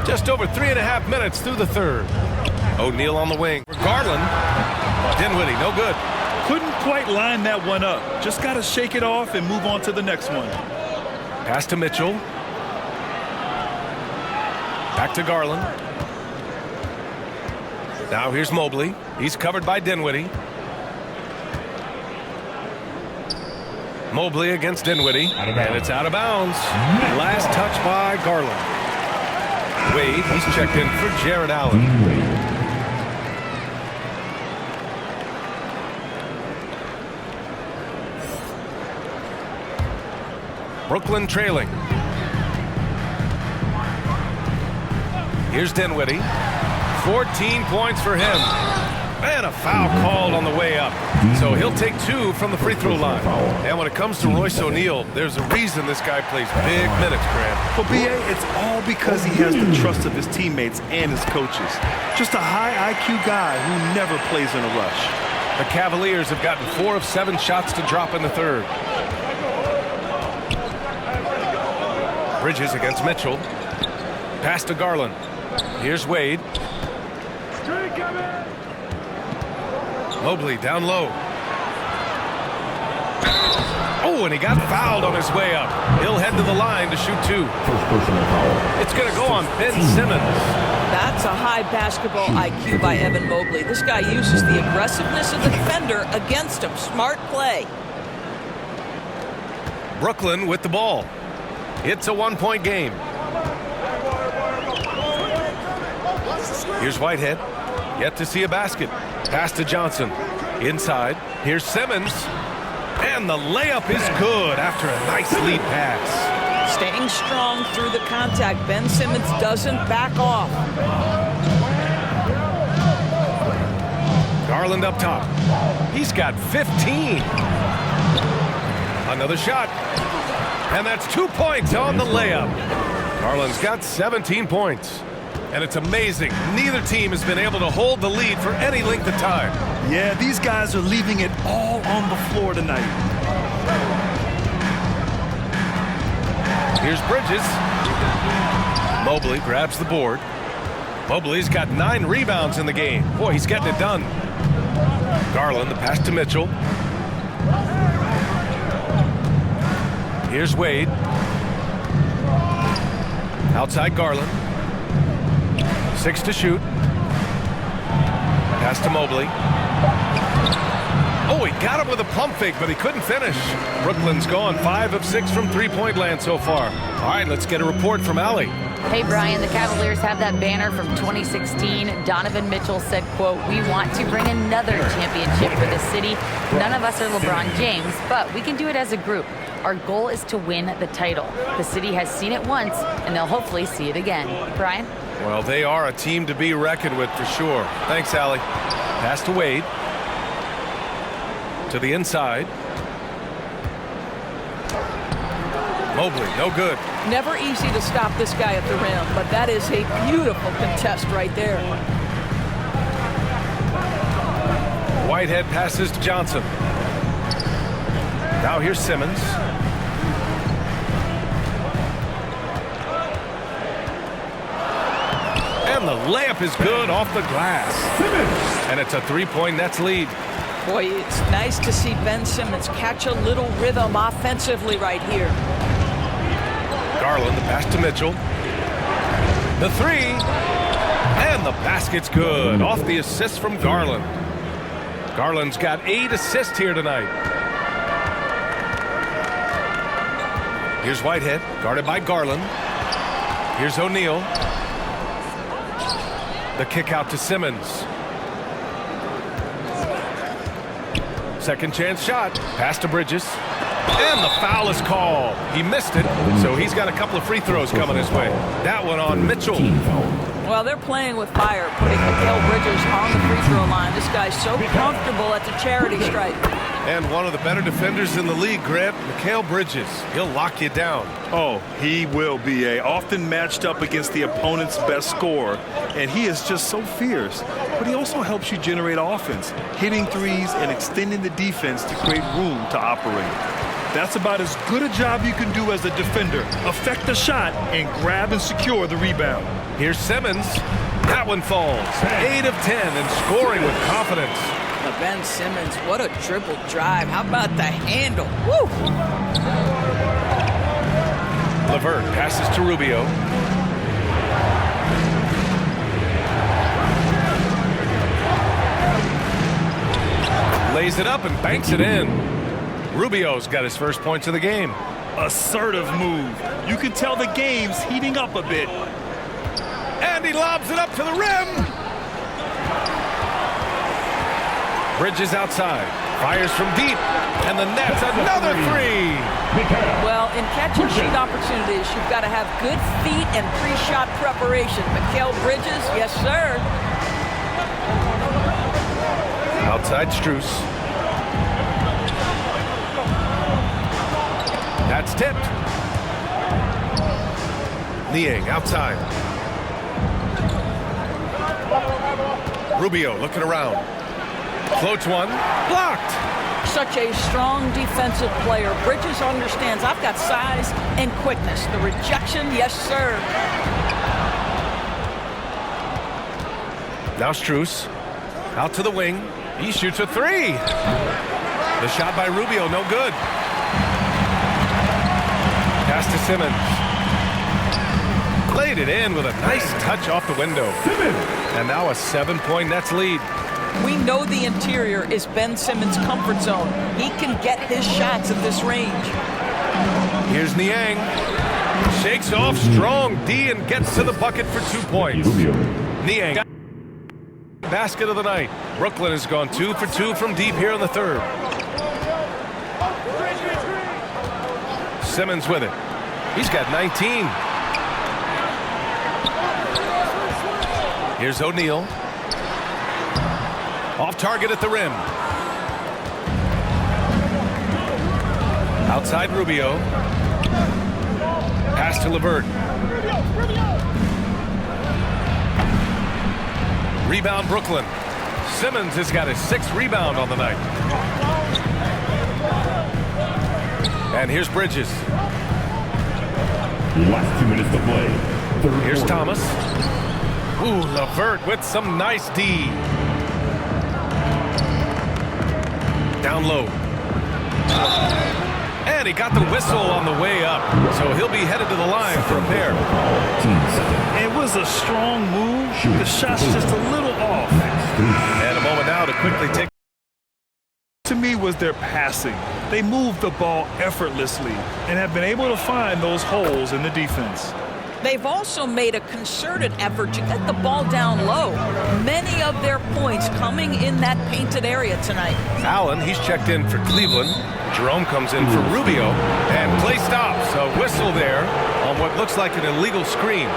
Just over 3.5 minutes through the third. O'Neal on the wing. Garland. Dinwiddie, no good. Couldn't quite line that one up. Just got to shake it off and move on to the next one. Pass to Mitchell. Back to Garland. Now here's Mobley. He's covered by Dinwiddie. Mobley against Dinwiddie, and it's out of bounds. Last touch by Garland. Wade, he's checked in for Jared Allen. Brooklyn trailing. Here's Dinwiddie. 14 points for him. And a foul called on the way up. So he'll take 2 from the free throw line. And when it comes to Royce O'Neal, there's a reason this guy plays big minutes, Grant. For BA, it's all because he has the trust of his teammates and his coaches. Just a high IQ guy who never plays in a rush. The Cavaliers have gotten 4 of 7 shots to drop in the third. Bridges against Mitchell. Pass to Garland. Here's Wade. Mobley down low. Oh, and he got fouled on his way up. He'll head to the line to shoot 2. It's going to go on Ben Simmons. That's a high basketball IQ by Evan Mobley. This guy uses the aggressiveness of the defender against him. Smart play. Brooklyn with the ball. It's a 1-point game. Here's Whitehead. Yet to see a basket. Pass to Johnson. Inside. Here's Simmons. And the layup is good after a nice lead pass. Staying strong through the contact. Ben Simmons doesn't back off. Garland up top. He's got 15. Another shot. And that's 2 points on the layup. Garland's got 17 points. And it's amazing. Neither team has been able to hold the lead for any length of time. Yeah, these guys are leaving it all on the floor tonight. Here's Bridges. Mobley grabs the board. Mobley's got 9 rebounds in the game. Boy, he's getting it done. Garland, the pass to Mitchell. Here's Wade. Outside Garland. 6 to shoot. Pass to Mobley. Oh, he got him with a pump fake, but he couldn't finish. Brooklyn's gone 5 of 6 from three-point land so far. All right, let's get a report from Allie. Hey, Brian, the Cavaliers have that banner from 2016. Donovan Mitchell said, quote, "We want to bring another championship for the city. None of us are LeBron James, but we can do it as a group. Our goal is to win the title. The city has seen it once, and they'll hopefully see it again." Brian? Well, they are a team to be reckoned with for sure. Thanks, Allie. Pass to Wade. To the inside. Mobley, no good. Never easy to stop this guy at the rim, but that is a beautiful contest right there. Whitehead passes to Johnson. Now here's Simmons. And the layup is good off the glass. And it's a 3-point Nets lead. Boy, it's nice to see Ben Simmons catch a little rhythm offensively right here. Garland, the pass to Mitchell. The 3. And the basket's good. Off the assist from Garland. Garland's got 8 assists here tonight. Here's Whitehead, guarded by Garland. Here's O'Neal. The kick out to Simmons. Second chance shot. Pass to Bridges. And the foul is called. He missed it, so he's got a couple of free throws coming his way. That one on Mitchell. Well, they're playing with fire, putting Mikal Bridges on the free throw line. This guy's so comfortable at the charity stripe. And one of the better defenders in the league, Grant, Mikal Bridges. He'll lock you down. Oh, he will be often matched up against the opponent's best scorer, and he is just so fierce. But he also helps you generate offense, hitting threes and extending the defense to create room to operate. That's about as good a job you can do as a defender. Affect the shot and grab and secure the rebound. Here's Simmons. That one falls. 8 of 10 and scoring with confidence. Ben Simmons, what a dribble drive. How about the handle? Woo! LeVert passes to Rubio. Lays it up and banks it in. Rubio's got his first points of the game. Assertive move. You can tell the game's heating up a bit. And he lobs it up to the rim. Bridges outside. Fires from deep. And the net's another three. Well, in catch-and-shoot opportunities, you've got to have good feet and pre-shot preparation. Mikal Bridges, yes, sir. Outside Strus. That's tipped. Niang outside. Rubio looking around. Floats one. Blocked. Such a strong defensive player. Bridges understands I've got size and quickness. The rejection, yes, sir. Now Strus. Out to the wing. He shoots a three. The shot by Rubio, no good. Pass to Simmons. Laid it in with a nice touch off the window. And now a 7-point Nets lead. We know the interior is Ben Simmons' comfort zone. He can get his shots at this range. Here's Niang. Shakes off strong D and gets to the bucket for 2 points. Niang. Basket of the night. Brooklyn has gone 2 for 2 from deep here in the third. Simmons with it. He's got 19. Here's O'Neal. Off target at the rim. Outside Rubio. Pass to LeVert. Rebound Brooklyn. Simmons has got his 6th rebound on the night. And here's Bridges. Last 2 minutes to play. Here's Thomas. Ooh, LeVert with some nice D. Down low. And he got the whistle on the way up. So he'll be headed to the line for a pair. It was a strong move. The shot's just a little off. And a moment now to quickly take. To me was their passing. They moved the ball effortlessly and have been able to find those holes in the defense. They've also made a concerted effort to get the ball down low. Many of their points coming in that painted area tonight. Allen, he's checked in for Cleveland. Jerome comes in for Rubio. And play stops. A whistle there on what looks like an illegal screen.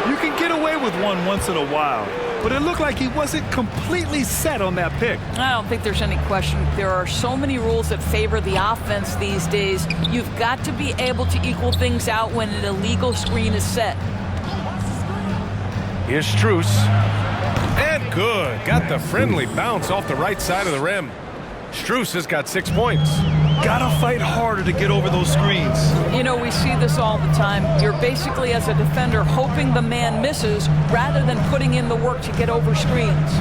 You can get away with one once in a while, but it looked like he wasn't completely set on that pick. I don't think there's any question. There are so many rules that favor the offense these days. You've got to be able to equal things out when an illegal screen is set. Here's Strus. And good. Got the friendly bounce off the right side of the rim. Strus has got 6 points. Gotta fight harder to get over those screens. You know, we see this all the time. You're basically, as a defender, hoping the man misses rather than putting in the work to get over screens.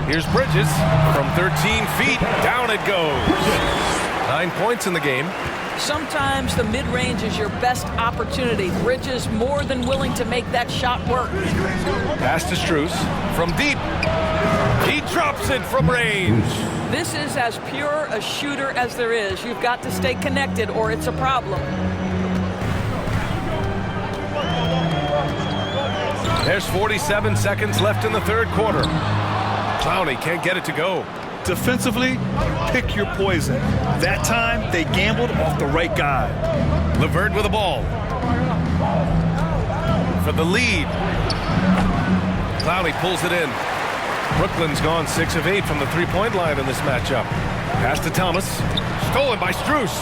Here's Bridges from 13 feet. Down it goes. 9 points in the game. Sometimes the mid-range is your best opportunity. Bridges more than willing to make that shot work. Pass to Strus from deep. He drops it from range. This is as pure a shooter as there is. You've got to stay connected or it's a problem. There's 47 seconds left in the third quarter. Clowney can't get it to go. Defensively, pick your poison. That time, they gambled off the right guy. LeVert with the ball. For the lead. Clowney pulls it in. Brooklyn's gone 6 of 8 from the three-point line in this matchup. Pass to Thomas. Stolen by Strus.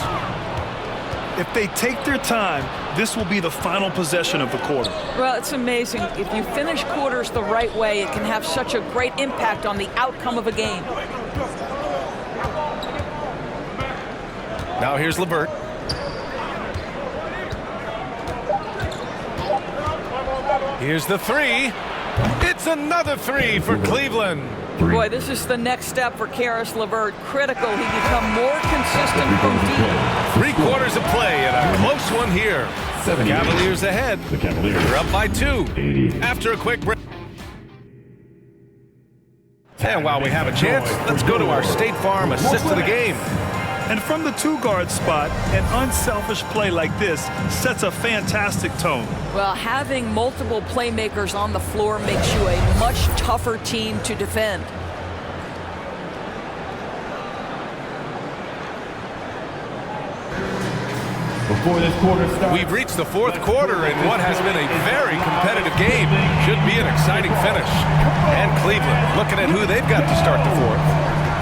If they take their time, this will be the final possession of the quarter. Well, it's amazing. If you finish quarters the right way, it can have such a great impact on the outcome of a game. Now here's LeVert. Here's the three. It's another three for Cleveland. Boy, this is the next step for Caris LeVert. Critical. He become more consistent from deep. 3 quarters of play and a close one here. The Cavaliers ahead. The Cavaliers They're up by 2. 80. After a quick break. And while we have a chance, let's go to our State Farm assist of the game. And from the two-guard spot, an unselfish play like this sets a fantastic tone. Well, having multiple playmakers on the floor makes you a much tougher team to defend. Before this quarter starts, We've reached the fourth quarter in what has been a very competitive game. Should be an exciting finish. And Cleveland looking at who they've got to start the fourth.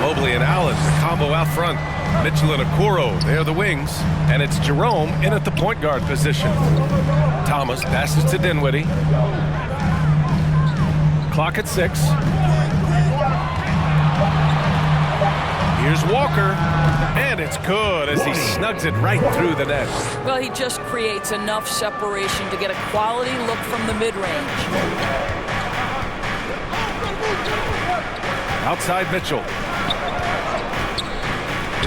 Mobley and Allen, the combo out front. Mitchell and Okoro, they're the wings. And it's Jerome in at the point guard position. Thomas passes to Dinwiddie. Clock at 6. Here's Walker, and it's good as he snugs it right through the net. Well, he just creates enough separation to get a quality look from the mid-range. Outside Mitchell.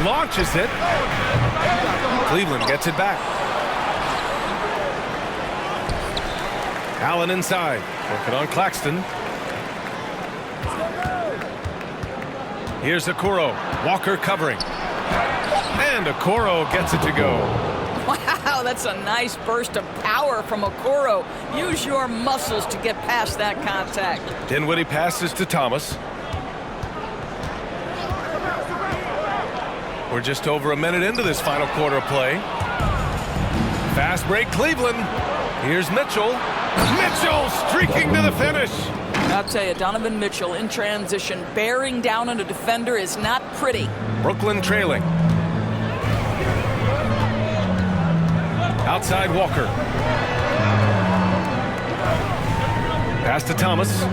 Launches it. Cleveland gets it back. Allen inside, working on Claxton. Here's Okoro. Walker covering. And Okoro gets it to go. Wow, that's a nice burst of power from Okoro. Use your muscles to get past that contact. Dinwiddie passes to Thomas. We're just over a minute into this final quarter of play. Fast break, Cleveland. Here's Mitchell. Mitchell streaking to the finish. I'll tell you, Donovan Mitchell in transition, bearing down on a defender is not pretty. Brooklyn trailing. Outside Walker. Pass to Thomas.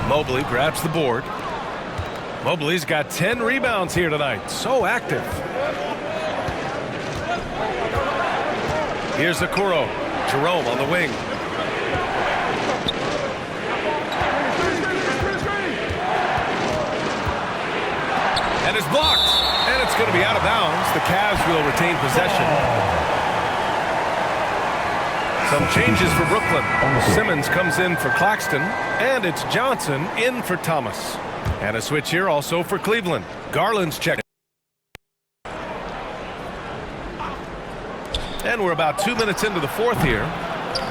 Mobley grabs the board. Mobley's got 10 rebounds here tonight. So active. Here's Okoro. Jerome on the wing. And it's blocked. And it's going to be out of bounds. The Cavs will retain possession. Some changes for Brooklyn. Simmons comes in for Claxton. And it's Johnson in for Thomas. And a switch here also for Cleveland. Garland's checking. And we're about 2 minutes into the fourth here.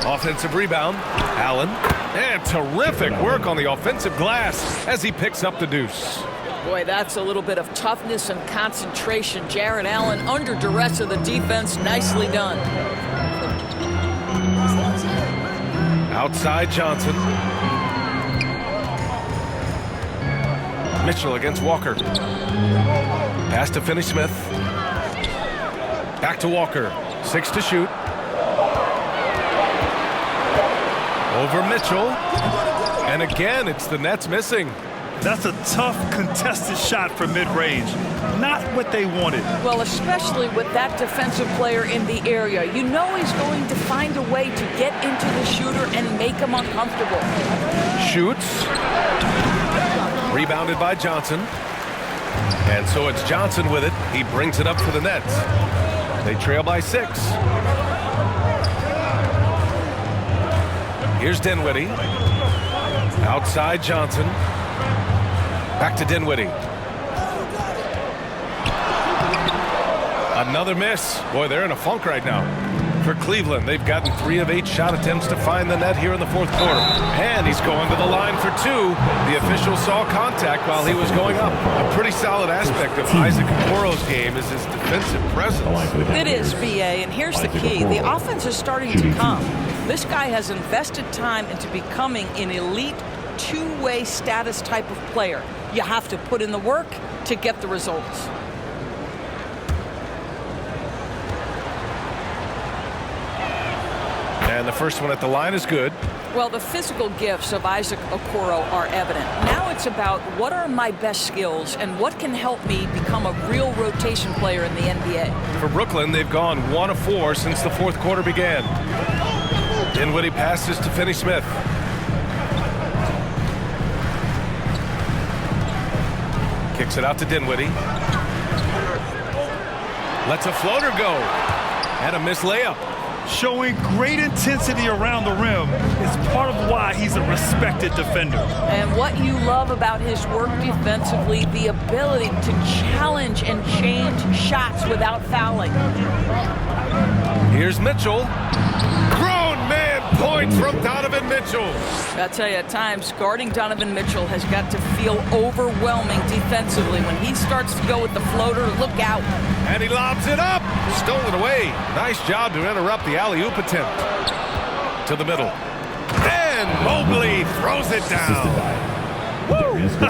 Offensive rebound. Allen. And terrific work on the offensive glass as he picks up the deuce. Boy, that's a little bit of toughness and concentration. Jarrett Allen under duress of the defense. Nicely done. Outside Johnson. Mitchell against Walker. Pass to Finney-Smith. Back to Walker. 6 to shoot. Over Mitchell. And again, it's the Nets missing. That's a tough, contested shot from mid-range. Not what they wanted. Well, especially with that defensive player in the area. You know he's going to find a way to get into the shooter and make him uncomfortable. Shoots. Rebounded by Johnson. And so it's Johnson with it. He brings it up for the Nets. They trail by 6. Here's Dinwiddie. Outside Johnson. Back to Dinwiddie. Another miss. Boy, they're in a funk right now. For Cleveland, they've gotten 3 of 8 shot attempts to find the net here in the fourth quarter. And he's going to the line for 2. The official saw contact while he was going up. A pretty solid aspect of Isaac Okoro's game is his defensive presence. It is, BA, and here's the key. The offense is starting to come. This guy has invested time into becoming an elite two-way status type of player. You have to put in the work to get the results. And the first one at the line is good. Well, the physical gifts of Isaac Okoro are evident. Now it's about what are my best skills and what can help me become a real rotation player in the NBA. For Brooklyn, they've gone 1 of 4 since the fourth quarter began. Dinwiddie passes to Finney-Smith. Kicks it out to Dinwiddie. Lets a floater go. And a missed layup. Showing great intensity around the rim is part of why he's a respected defender. And what you love about his work defensively, the ability to challenge and change shots without fouling. Here's Mitchell. Grown man points from Donovan Mitchell. I tell you, at times, guarding Donovan Mitchell has got to feel overwhelming defensively. When he starts to go with the floater, look out. And he lobs it up. Stolen away. Nice job to interrupt the alley-oop attempt. To the middle. And Mobley throws it down.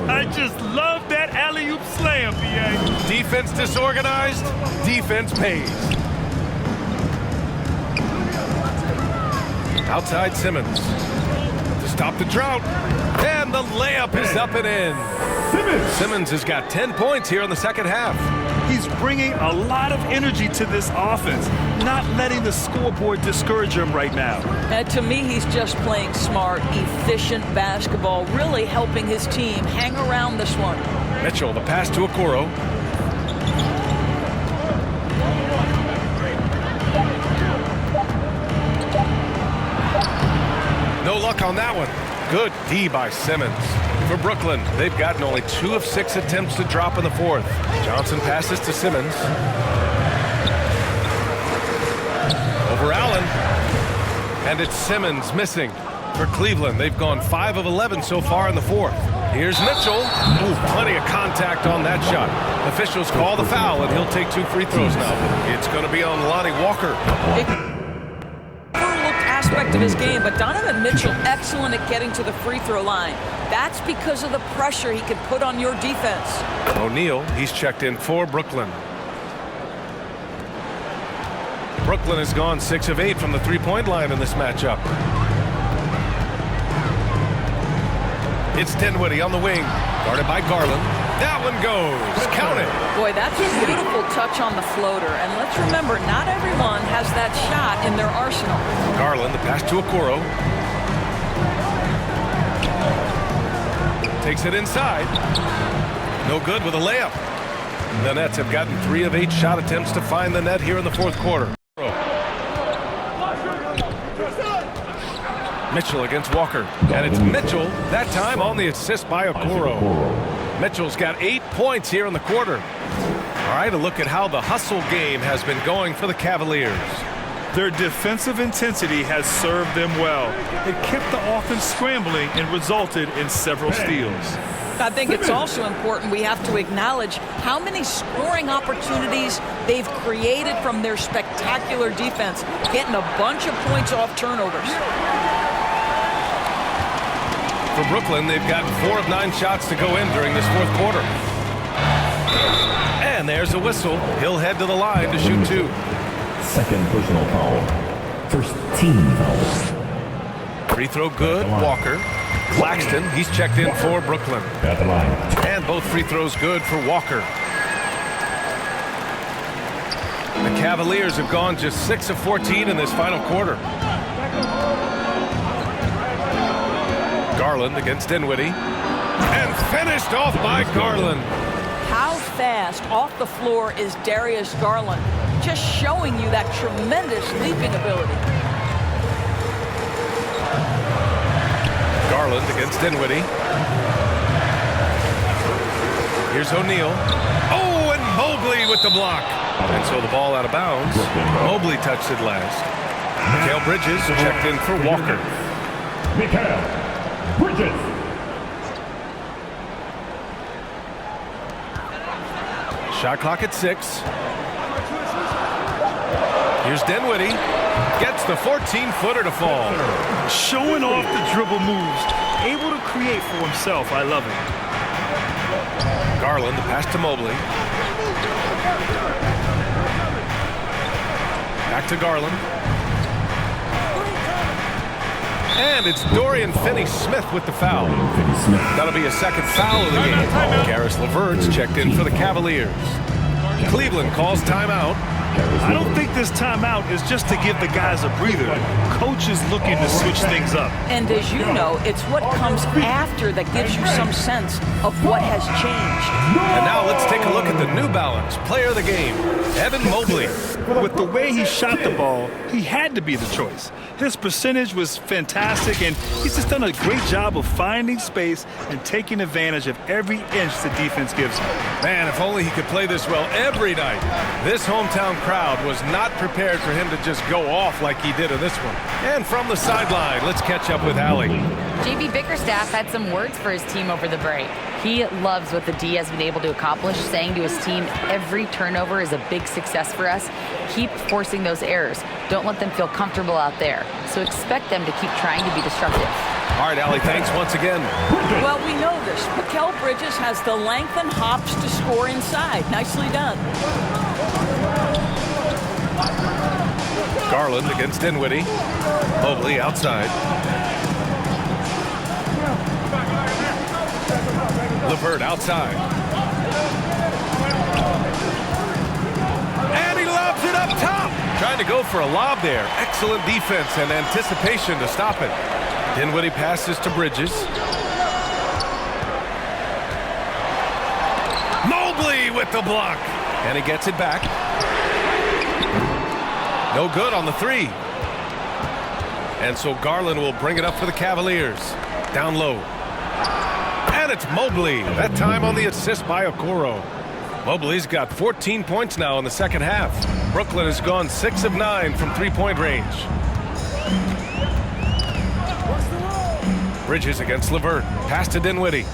I just love that alley-oop slam, B.A. Defense disorganized. Defense pays. Outside Simmons to stop the drought. And the layup is up and in. Simmons has got 10 points here in the second half. He's bringing a lot of energy to this offense, not letting the scoreboard discourage him right now. And to me, he's just playing smart, efficient basketball, really helping his team hang around this one. Mitchell, the pass to Okoro. No luck on that one. Good D by Simmons. For Brooklyn, they've gotten only 2 of 6 attempts to drop in the fourth. Johnson passes to Simmons. Over Allen. And it's Simmons missing. For Cleveland, they've gone 5 of 11 so far in the fourth. Here's Mitchell. Ooh, plenty of contact on that shot. Officials call the foul, and he'll take 2 free throws now. It's going to be on Lonnie Walker. Aspect of his game, but Donovan Mitchell excellent at getting to the free throw line. That's because of the pressure he can put on your defense. O'Neal, he's checked in for Brooklyn. Brooklyn has gone 6 of 8 from the three-point line in this matchup. It's Dinwiddie on the wing, guarded by Garland. That one goes. Count it. Boy, that's a beautiful touch on the floater. And let's remember, not everyone has that shot in their arsenal. Garland, the pass to Okoro. Takes it inside. No good with a layup. The Nets have gotten 3 of 8 shot attempts to find the net here in the fourth quarter. Mitchell against Walker. And it's Mitchell, that time on the assist by Okoro. Mitchell's got 8 points here in the quarter. All right, a look at how the hustle game has been going for the Cavaliers. Their defensive intensity has served them well. It kept the offense scrambling and resulted in several steals. I think it's also important we have to acknowledge how many scoring opportunities they've created from their spectacular defense, getting a bunch of points off turnovers. For Brooklyn, they've got 4 of 9 shots to go in during this fourth quarter. And there's a whistle. He'll head to the line to shoot 2. Second personal foul. First team foul. Free throw good. Walker. Claxton, he's checked in for Brooklyn. At the line. And both free throws good for Walker. The Cavaliers have gone just 6 of 14 in this final quarter. Garland against Dinwiddie. And finished off by Garland. How fast off the floor is Darius Garland? Just showing you that tremendous leaping ability. Garland against Dinwiddie. Here's O'Neal. Oh, and Mobley with the block. And so the ball out of bounds. Mobley touched it last. Mikal Bridges checked in for Walker. Mikal Bridges. Shot clock at 6. Here's Dinwiddie. Gets the 14-footer to fall. Showing off the dribble moves. Able to create for himself. I love it. Garland, the pass to Mobley. Back to Garland. And it's Dorian Finney-Smith with the foul. That'll be a second foul of the game. Karis LeVert's checked in for the Cavaliers. Cleveland calls timeout. I don't think this timeout is just to give the guys a breather. Coach is looking to switch things up. And as you know, it's what comes after that gives you some sense of what has changed. And now let's take a look at the New Balance player of the game, Evan Mobley. With the way he shot the ball, he had to be the choice. His percentage was fantastic, and he's just done a great job of finding space and taking advantage of every inch the defense gives him. Man, if only he could play this well every night. This hometown crowd was not prepared for him to just go off like he did in this one. And from the sideline, let's catch up with Allie. JB Bickerstaff had some words for his team over the break. He loves what the D has been able to accomplish, saying to his team, every turnover is a big success for us. Keep forcing those errors. Don't let them feel comfortable out there. So expect them to keep trying to be destructive. All right, Allie, thanks once again. Well, we know this. Mikal Bridges has the length and hops to score inside. Nicely done. Garland against Dinwiddie. Mobley outside. LeVert outside. And he lobs it up top. Trying to go for a lob there. Excellent defense and anticipation to stop it. Dinwiddie passes to Bridges. Mobley with the block. And he gets it back. No good on the three. And so Garland will bring it up for the Cavaliers. Down low. And it's Mobley. That time on the assist by Okoro. Mobley's got 14 points now in the second half. Brooklyn has gone 6 of 9 from three-point range. Bridges against LeVert. Pass to Dinwiddie.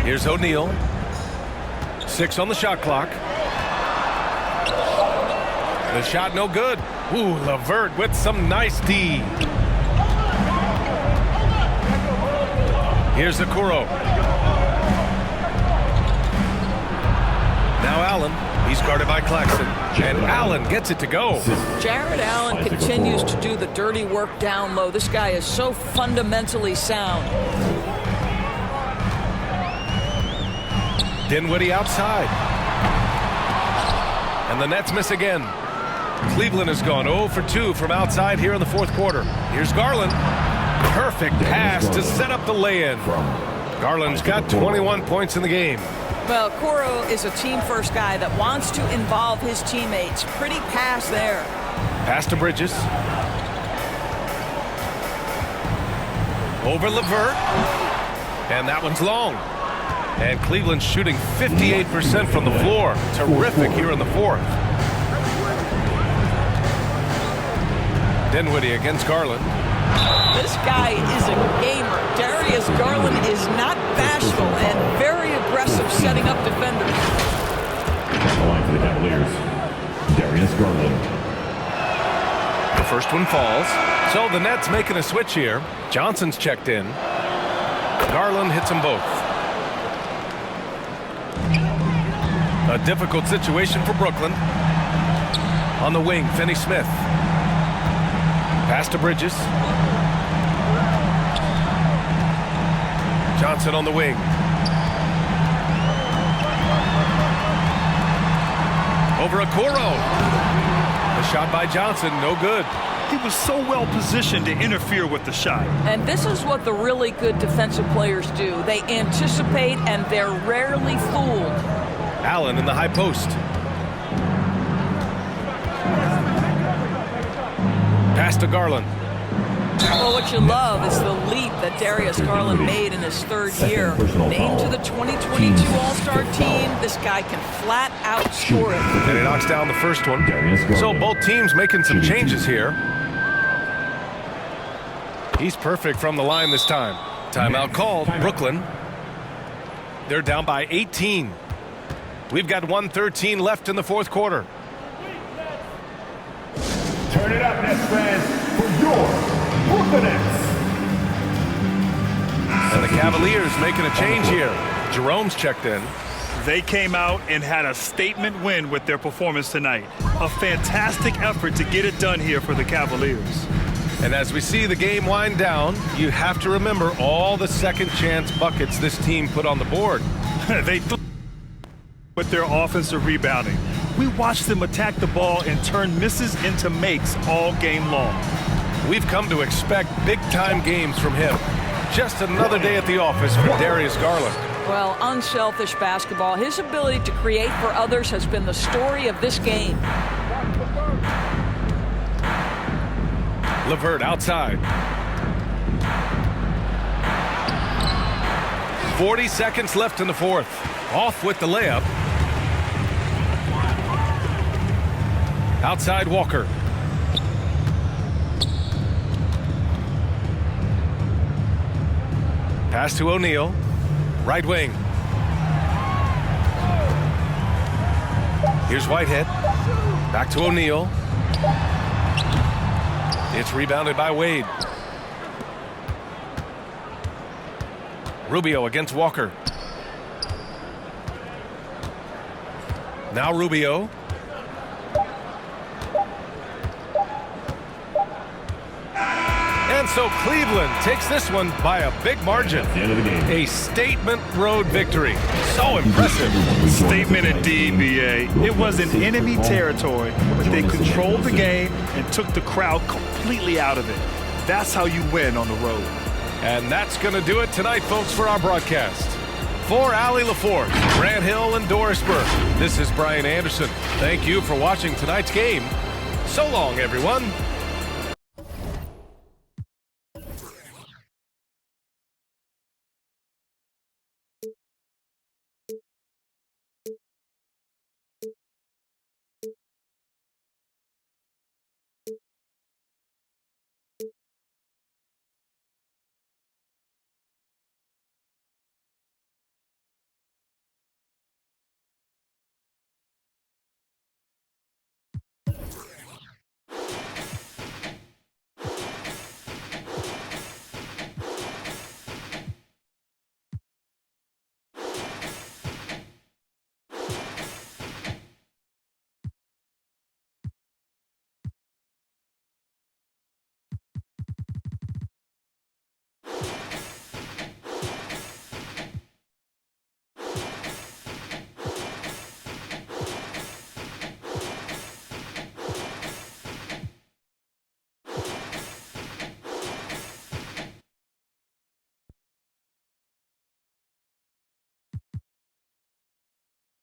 Here's O'Neal. 6 on the shot clock. The shot no good. Ooh, LeVert with some nice D. Here's Okoro. Now Allen. He's guarded by Claxton. And Allen gets it to go. Jared Allen continues to do the dirty work down low. This guy is so fundamentally sound. Dinwiddie outside. And the Nets miss again. Cleveland has gone 0 for 2 from outside here in the fourth quarter. Here's Garland. Perfect pass to set up the lay-in. Garland's got 21 points in the game. Well, Okoro is a team-first guy that wants to involve his teammates. Pretty pass there. Pass to Bridges. Over LeVert. And that one's long. And Cleveland's shooting 58% from the floor. Terrific here in the fourth. Dinwiddie against Garland. This guy is a gamer. Darius Garland is not bashful and very aggressive setting up defenders. On the line for the Cavaliers, Darius Garland. The first one falls. So the Nets making a switch here. Johnson's checked in. Garland hits them both. A difficult situation for Brooklyn. On the wing, Finney-Smith. Pass to Bridges. Johnson on the wing. Over Okoro. The shot by Johnson, no good. He was so well positioned to interfere with the shot. And this is what the really good defensive players do. They anticipate and they're rarely fooled. Allen in the high post. Pass to Garland. Well, what you love is the leap that Darius Garland made in his third year. Named to the 2022 All-Star team, this guy can flat out score it. And he knocks down the first one. So both teams making some changes here. He's perfect from the line this time. Timeout called. Brooklyn. They're down by 18. We've got 1:13 left in the fourth quarter. Turn it up, Nets fans, for your Brooklyn Nets. And the Cavaliers making a change here. Jerome's checked in. They came out and had a statement win with their performance tonight. A fantastic effort to get it done here for the Cavaliers. And as we see the game wind down, you have to remember all the second chance buckets this team put on the board. They with their offensive rebounding. We watched them attack the ball and turn misses into makes all game long. We've come to expect big-time games from him. Just another day at the office for Darius Garland. Well, unselfish basketball. His ability to create for others has been the story of this game. LeVert outside. 40 seconds left in the fourth. Off with the layup. Outside Walker. Pass to O'Neal. Right wing. Here's Whitehead. Back to O'Neal. It's rebounded by Wade. Rubio against Walker. Now Rubio. And so Cleveland takes this one by a big margin. A statement road victory. So impressive. Statement indeed, B.A. It was in enemy territory, but they controlled the game and took the crowd completely out of it. That's how you win on the road. And that's going to do it tonight, folks, for our broadcast. For Allie LaForce, Grant Hill, and Doris Burke, this is Brian Anderson. Thank you for watching tonight's game. So long, everyone.